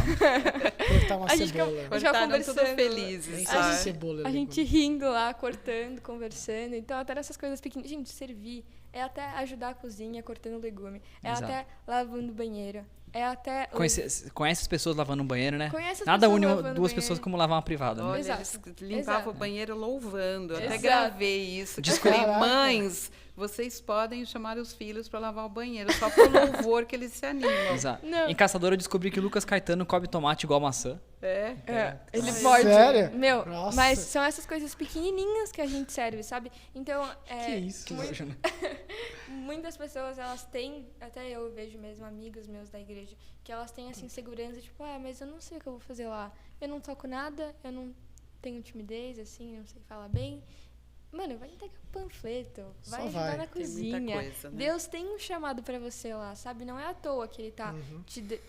Cortar uma A gente cebola. A gente vai Cortaram tudo conversando. felizes, Nem sabe? se cebola. A gente rindo lá, cortando, conversando. Então, até nessas coisas pequenas. Gente, servir é até ajudar a cozinha, cortando legume. É Exato. até lavando banheiro. É até... Conhece as pessoas lavando um banheiro, né? Conhece as Nada pessoas une lavando duas banheiro. pessoas como lavar uma privada, né? Olha, Exato. eles limpavam Exato. o banheiro louvando. Até Exato. gravei isso. Desculpa. Falei, mães, vocês podem chamar os filhos para lavar o banheiro, só por louvor que eles se animam. Exato. Não. Em Caçador eu descobri que o Lucas Caetano come tomate igual maçã. Ele Ah, morde. sério? Meu, Nossa. mas são essas coisas pequenininhas que a gente serve, sabe? Então, Que isso? Que muito- nojo, né? muitas pessoas, elas têm, até eu vejo mesmo amigos meus da igreja, que elas têm assim segurança, tipo, mas eu não sei o que eu vou fazer lá. Eu não toco nada, eu não tenho timidez, assim, não sei falar bem. Mano, vai entregar panfleto, Só vai ajudar vai. na Tem muita cozinha. coisa, né? Deus tem um chamado pra você lá, sabe? Não é à toa que ele tá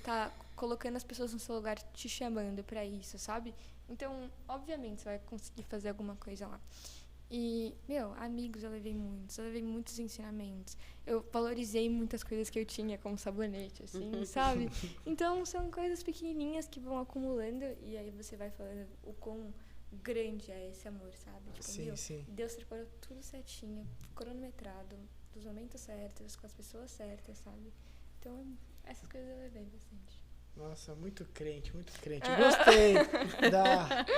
tá colocando as pessoas no seu lugar, te chamando pra isso, sabe? Então, obviamente, você vai conseguir fazer alguma coisa lá. E, amigos eu levei muitos ensinamentos. Eu valorizei muitas coisas que eu tinha, como sabonete, assim, sabe? Então, são coisas pequenininhas que vão acumulando e aí você vai falando o quão grande é esse amor, sabe? Tipo, Sim. Deus preparou tudo certinho, cronometrado, dos momentos certos, com as pessoas certas, sabe? Então, essas coisas eu levei bastante. Nossa, muito crente, muito crente. Eu gostei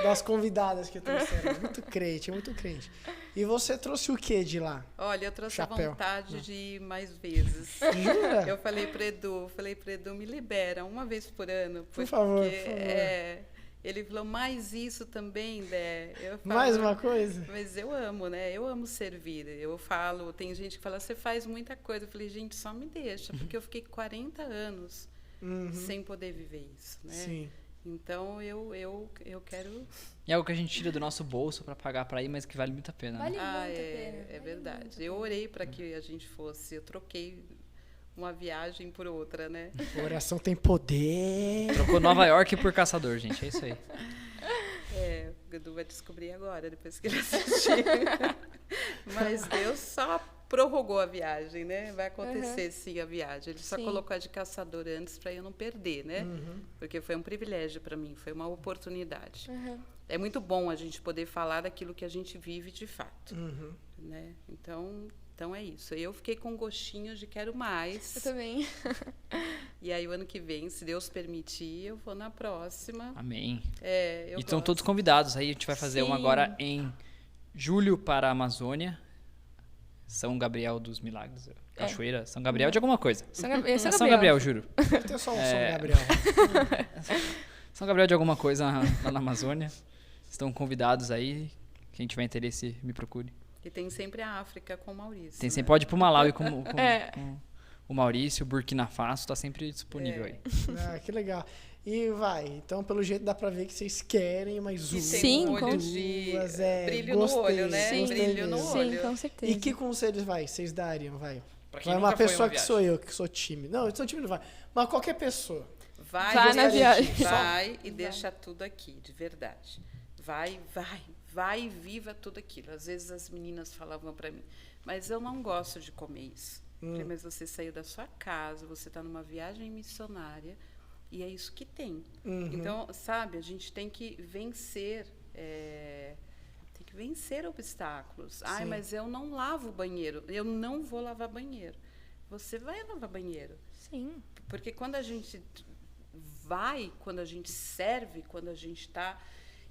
das convidadas que trouxeram. Muito crente, muito crente. E você trouxe o que de lá? Olha, eu trouxe Chapéu. a vontade de ir mais vezes. Jura? Eu falei pro Edu, me libera uma vez por ano. Por favor, por porque, favor. ele falou, mais isso também, Dé. Eu falo, Mais uma coisa? Mas eu amo, né? Eu amo servir. Eu falo, tem gente que fala, você faz muita coisa. Eu falei, gente, só me deixa, porque eu fiquei 40 anos sem poder viver isso, né? Sim. Então, eu quero... E é algo que a gente tira do nosso bolso pra pagar pra ir, mas que vale muito a pena, né? Vale muito a pena. É vale verdade. muito a Eu pena. orei para que a gente fosse, eu troquei uma viagem por outra, né? A oração tem poder. Trocou Nova York por Caçador, gente. É isso aí. O Edu vai descobrir agora, depois que ele assistir. Mas Deus só prorrogou a viagem, né? Vai acontecer sim a viagem. Ele só Sim. colocou a de Caçador antes para eu não perder, né? Porque foi um privilégio para mim, foi uma oportunidade. Uhum. É muito bom a gente poder falar daquilo que a gente vive de fato, né? Então é isso. Eu fiquei com um gostinho de quero mais. Eu também. E aí o ano que vem, se Deus permitir, eu vou na próxima. Amém. Eu E estão gosto. todos convidados. Aí a gente vai fazer uma Sim. agora em julho para a Amazônia. São Gabriel dos Milagres. Cachoeira. São Gabriel de alguma coisa. São Gabriel, juro. Tem só o som, Gabriel. São Gabriel de alguma coisa lá na Amazônia. Estão convidados aí. Quem tiver interesse, me procure. E tem sempre a África com o Maurício. Tem né? sempre, pode ir pro Malawi com É. o Maurício, Burkina Faso, tá sempre disponível aí. Ah, que legal. E então pelo jeito dá pra ver que vocês querem mais E uma. tem Sim, um olho com- de duas, brilho gostei, no olho, né? Sim. Brilho no mesmo. Sim, olho. com certeza. E que conselhos vocês dariam, Pra Vai quem uma nunca foi em pessoa que viagem. sou eu, que sou tímido. Não, eu sou tímido, vai. Mas qualquer pessoa. Vai na gostaria de- viagem. Vai e deixa tudo aqui, de verdade. Vai e viva tudo aquilo. Às vezes as meninas falavam para mim, mas eu não gosto de comer isso. Eu falei, mas você saiu da sua casa, você está numa viagem missionária e é isso que tem. Então, sabe, a gente tem que vencer obstáculos. Ai, Sim. mas eu não lavo o banheiro. Eu não vou lavar banheiro. Você vai lavar banheiro. Sim. Porque quando a gente quando a gente serve, quando a gente está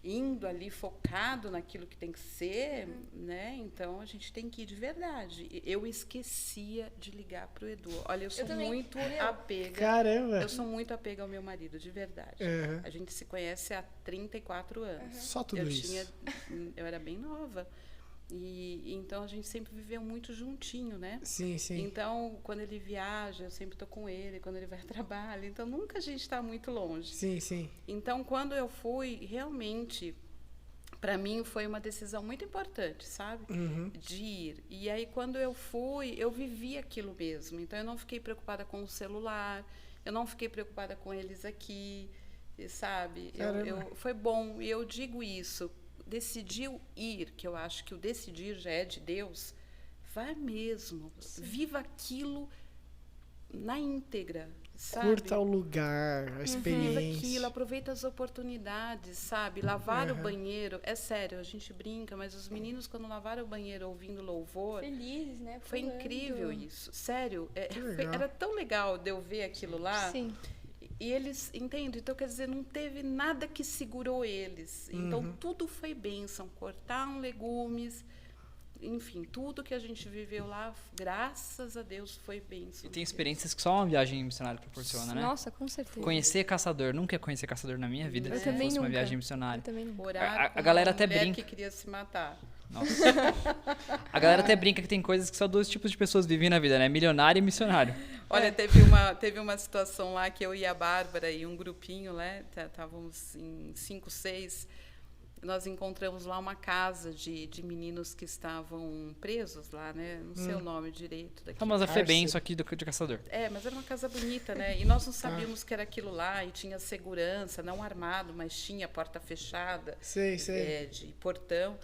indo ali focado naquilo que tem que ser, né? Então a gente tem que ir de verdade. Eu esquecia de ligar pro Edu. Olha, eu sou também. muito apega. Caramba. Eu sou muito apega ao meu marido, de verdade. Uhum. A gente se conhece há 34 anos. Só tudo isso. Eu era bem nova. E então a gente sempre viveu muito juntinho, né? Sim, sim. Então, quando ele viaja, eu sempre estou com ele, quando ele vai a trabalho. Então, nunca a gente está muito longe. Sim, sim. Então, quando eu fui, realmente, para mim foi uma decisão muito importante, sabe? De ir. E aí, quando eu fui, eu vivi aquilo mesmo. Então, eu não fiquei preocupada com o celular, eu não fiquei preocupada com eles aqui, sabe? Foi bom. E eu digo isso, decidiu ir, que eu acho que o decidir já é de Deus, vai mesmo. Sim. Viva aquilo na íntegra. Sabe? Curta o lugar, a experiência. Viva aquilo, aproveita as oportunidades, sabe? Lavar o banheiro, é sério, a gente brinca, mas os meninos, quando lavaram o banheiro ouvindo louvor... Felizes, né? Foi incrível isso, sério. Era tão legal de eu ver aquilo lá. Sim. E eles, entende? Então, quer dizer, não teve nada que segurou eles. Então, tudo foi bênção. Cortaram legumes... Enfim, tudo que a gente viveu lá, graças a Deus, foi bênção. E tem experiências que só uma viagem missionária proporciona, né? Nossa, com certeza. Conhecer caçador. Nunca ia conhecer caçador na minha vida Eu se também fosse uma nunca. viagem missionária. Eu também nunca. Orar A galera até mulher brinca. que queria se matar. Nossa. A galera até brinca que tem coisas que só dois tipos de pessoas vivem na vida, né? Milionário e missionário. Olha, teve uma situação lá que eu e a Bárbara e um grupinho, né? Estávamos em 5, 6. Nós encontramos lá uma casa de meninos que estavam presos lá, né? Não sei o nome direito daqui. A famosa FEBEM, só aqui de caçador. Mas era uma casa bonita, né? E nós não sabíamos que era aquilo lá, e tinha segurança, não armado, mas tinha porta fechada, Sei. de portão.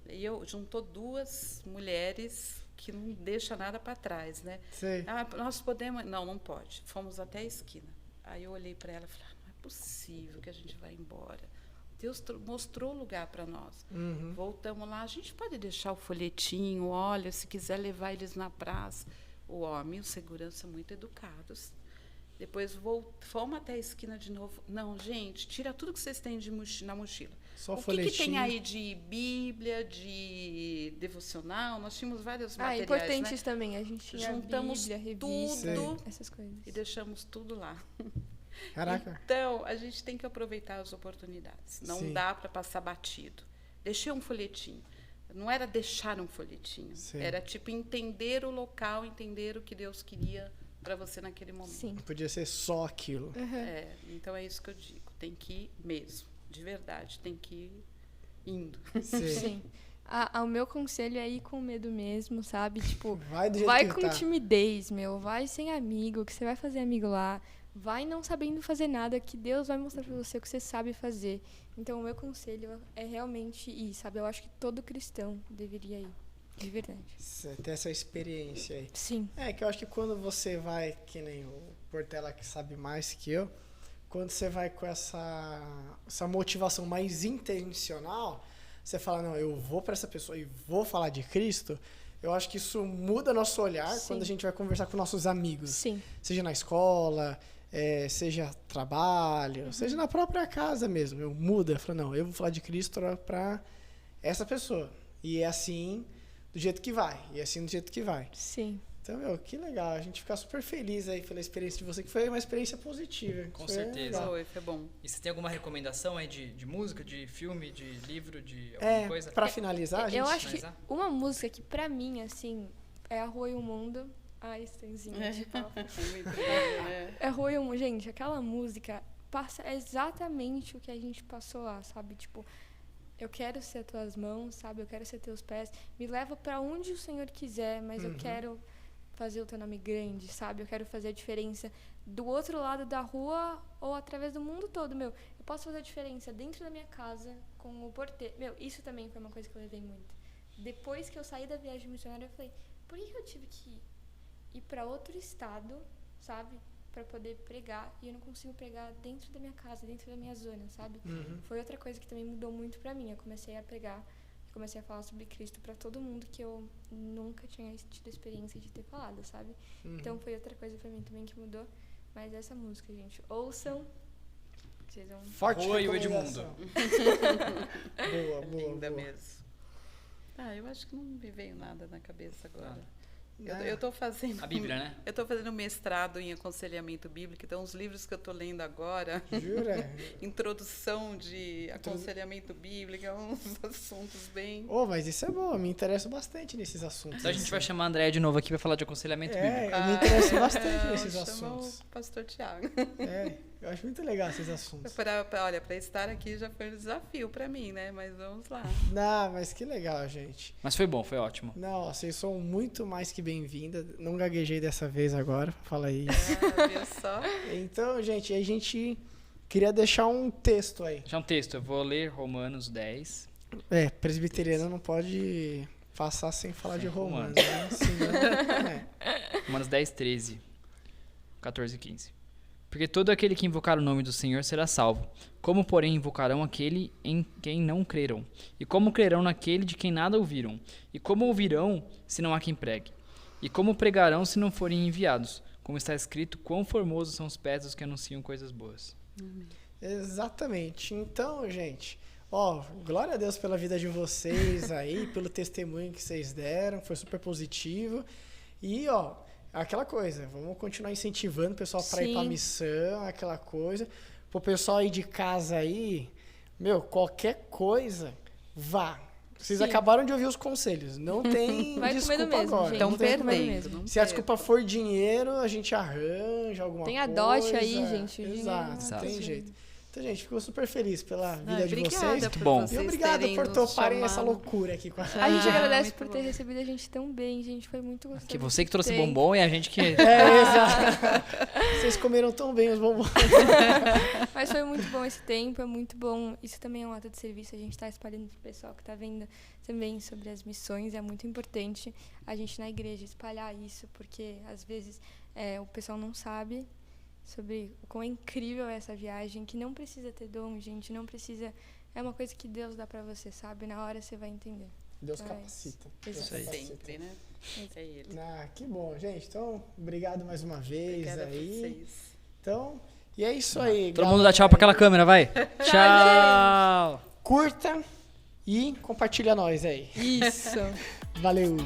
E juntou 2 mulheres que não deixa nada para trás, né? Sei. Nós podemos... Não pode. Fomos até a esquina. Aí eu olhei para ela e falei, não é possível que a gente vá embora. Deus mostrou o lugar para nós. Voltamos lá, a gente pode deixar o folhetinho, olha, se quiser levar eles na praça. O homem, o segurança, muito educados. Depois fomos até a esquina de novo. Não, gente, tira tudo que vocês têm na mochila. Só o folhetinho. que tem aí de Bíblia, de devocional? Nós tínhamos vários materiais, importantes né? também. A gente tinha Juntamos Bíblia, revista, tudo essas coisas. e deixamos tudo lá. Caraca. Então, a gente tem que aproveitar as oportunidades. Não Sim. dá para passar batido. Deixei um folhetinho. Não era deixar um folhetinho. Sim. Era, tipo, entender o local, entender o que Deus queria para você naquele momento. Sim. Não podia ser só aquilo. Então, é isso que eu digo. Tem que ir mesmo. De verdade. Tem que ir indo. Sim. O meu conselho é ir com medo mesmo, sabe? Tipo, Vai do jeito vai que com tá. timidez, meu. Vai sem amigo, que você vai fazer amigo lá. Vai não sabendo fazer nada, que Deus vai mostrar pra você o que você sabe fazer. Então, o meu conselho é realmente ir, sabe? Eu acho que todo cristão deveria ir, de verdade. Você tem essa experiência aí. Sim. Que eu acho que quando você vai, que nem o Portela que sabe mais que eu, quando você vai com essa motivação mais intencional, você fala, não, eu vou para essa pessoa e vou falar de Cristo, eu acho que isso muda nosso olhar quando a gente vai conversar com nossos amigos. Sim. Seja na escola, seja trabalho, seja na própria casa mesmo. Muda. Eu falo, não, eu vou falar de Cristo para essa pessoa. E é assim do jeito que vai. E é assim do jeito que vai. Sim. Então, que legal. A gente fica super feliz aí pela experiência de você, que foi uma experiência positiva. Com certeza. Foi bom. E você tem alguma recomendação aí de música, de filme, de livro, de alguma coisa? Pra finalizar, a gente... Eu acho que uma música que, pra mim, assim, é A Rua e o Mundo. Ai, Stanzinha de papo. Muito bom, né? É Rua e o Mundo. Gente, aquela música passa exatamente o que a gente passou lá, sabe? Tipo, eu quero ser tuas mãos, sabe? Eu quero ser teus pés. Me leva pra onde o Senhor quiser, mas eu quero fazer o teu nome grande, sabe? Eu quero fazer a diferença do outro lado da rua ou através do mundo todo, meu. Eu posso fazer a diferença dentro da minha casa, com o porteiro. Meu, isso também foi uma coisa que eu levei muito. Depois que eu saí da viagem missionária, eu falei, por que eu tive que ir para outro estado, sabe? Para poder pregar, e eu não consigo pregar dentro da minha casa, dentro da minha zona, sabe? Foi outra coisa que também mudou muito para mim. Eu comecei a pregar, comecei a falar sobre Cristo para todo mundo que eu nunca tinha tido a experiência de ter falado, sabe? Então foi outra coisa para mim também que mudou. Mas essa música, gente, ouçam. Vocês vão... Forte Oi, recomendação. Boa. Linda mesmo. Eu acho que não me veio nada na cabeça agora. Eu tô fazendo... A Bíblia, né? Eu tô fazendo mestrado em aconselhamento bíblico, então os livros que eu tô lendo agora... Jura? Introdução de aconselhamento bíblico, uns assuntos bem... Mas isso é bom, eu me interesso bastante nesses assuntos. Então a gente vai chamar a Andréia de novo aqui pra falar de aconselhamento bíblico. Eu me interesso bastante nesses Chama assuntos. o pastor Tiago. Eu acho muito legal esses assuntos. Olha, para estar aqui já foi um desafio para mim, né? Mas vamos lá. Não, mas que legal, gente. Mas foi bom, foi ótimo. Não, vocês são muito mais que bem-vindas. Não gaguejei dessa vez agora, fala isso. Viu só? Então, gente, a gente queria deixar um texto aí. Já um texto, eu vou ler Romanos 10. Presbiteriano não pode passar sem falar de Romanos, Romanos. né? Senão, Romanos 10, 13, 14 e 15. Porque todo aquele que invocar o nome do Senhor será salvo. Como, porém, invocarão aquele em quem não creram? E como crerão naquele de quem nada ouviram? E como ouvirão, se não há quem pregue? E como pregarão, se não forem enviados? Como está escrito, quão formosos são os pés dos que anunciam coisas boas. Exatamente. Então, gente, glória a Deus pela vida de vocês aí, pelo testemunho que vocês deram, foi super positivo. E, aquela coisa, vamos continuar incentivando o pessoal para ir para a missão, aquela coisa. Pro pessoal aí de casa aí, qualquer coisa, vá. Vocês acabaram de ouvir os conselhos. Não tem Vai desculpa mesmo, agora. gente. Estão Não tem perdendo. mesmo. não Se a percam. desculpa for dinheiro, a gente arranja alguma Tem coisa. a DOT aí, gente, o Exato, dinheiro. tem Exato. jeito. Então, gente, fico super feliz pela vida de Obrigada vocês. por bom. E vocês obrigado terem por nos toparem essa chamado. loucura aqui com a A gente Ah, agradece muito por bom. ter recebido a gente tão bem, gente. Foi muito gostoso. Que você que trouxe Tem. bombom e a gente que... Exato. Vocês comeram tão bem os bombons. Mas foi muito bom esse tempo, é muito bom. Isso também é um ato de serviço. A gente está espalhando para o pessoal que está vendo também sobre as missões. É muito importante a gente na igreja espalhar isso, porque às vezes o pessoal não sabe sobre o quão incrível é essa viagem, que não precisa ter dom, gente, não precisa... É uma coisa que Deus dá para você, sabe? Na hora você vai entender. Deus Mas- capacita. Deus Isso aí. capacita. Sempre, né? É ele. Que bom, gente. Então, obrigado mais uma vez Obrigada aí. por vocês. Então, e é isso aí. Todo mundo dá tchau pra aquela câmera, vai. Tchau. Curta e compartilha nós aí. Isso! Valeu.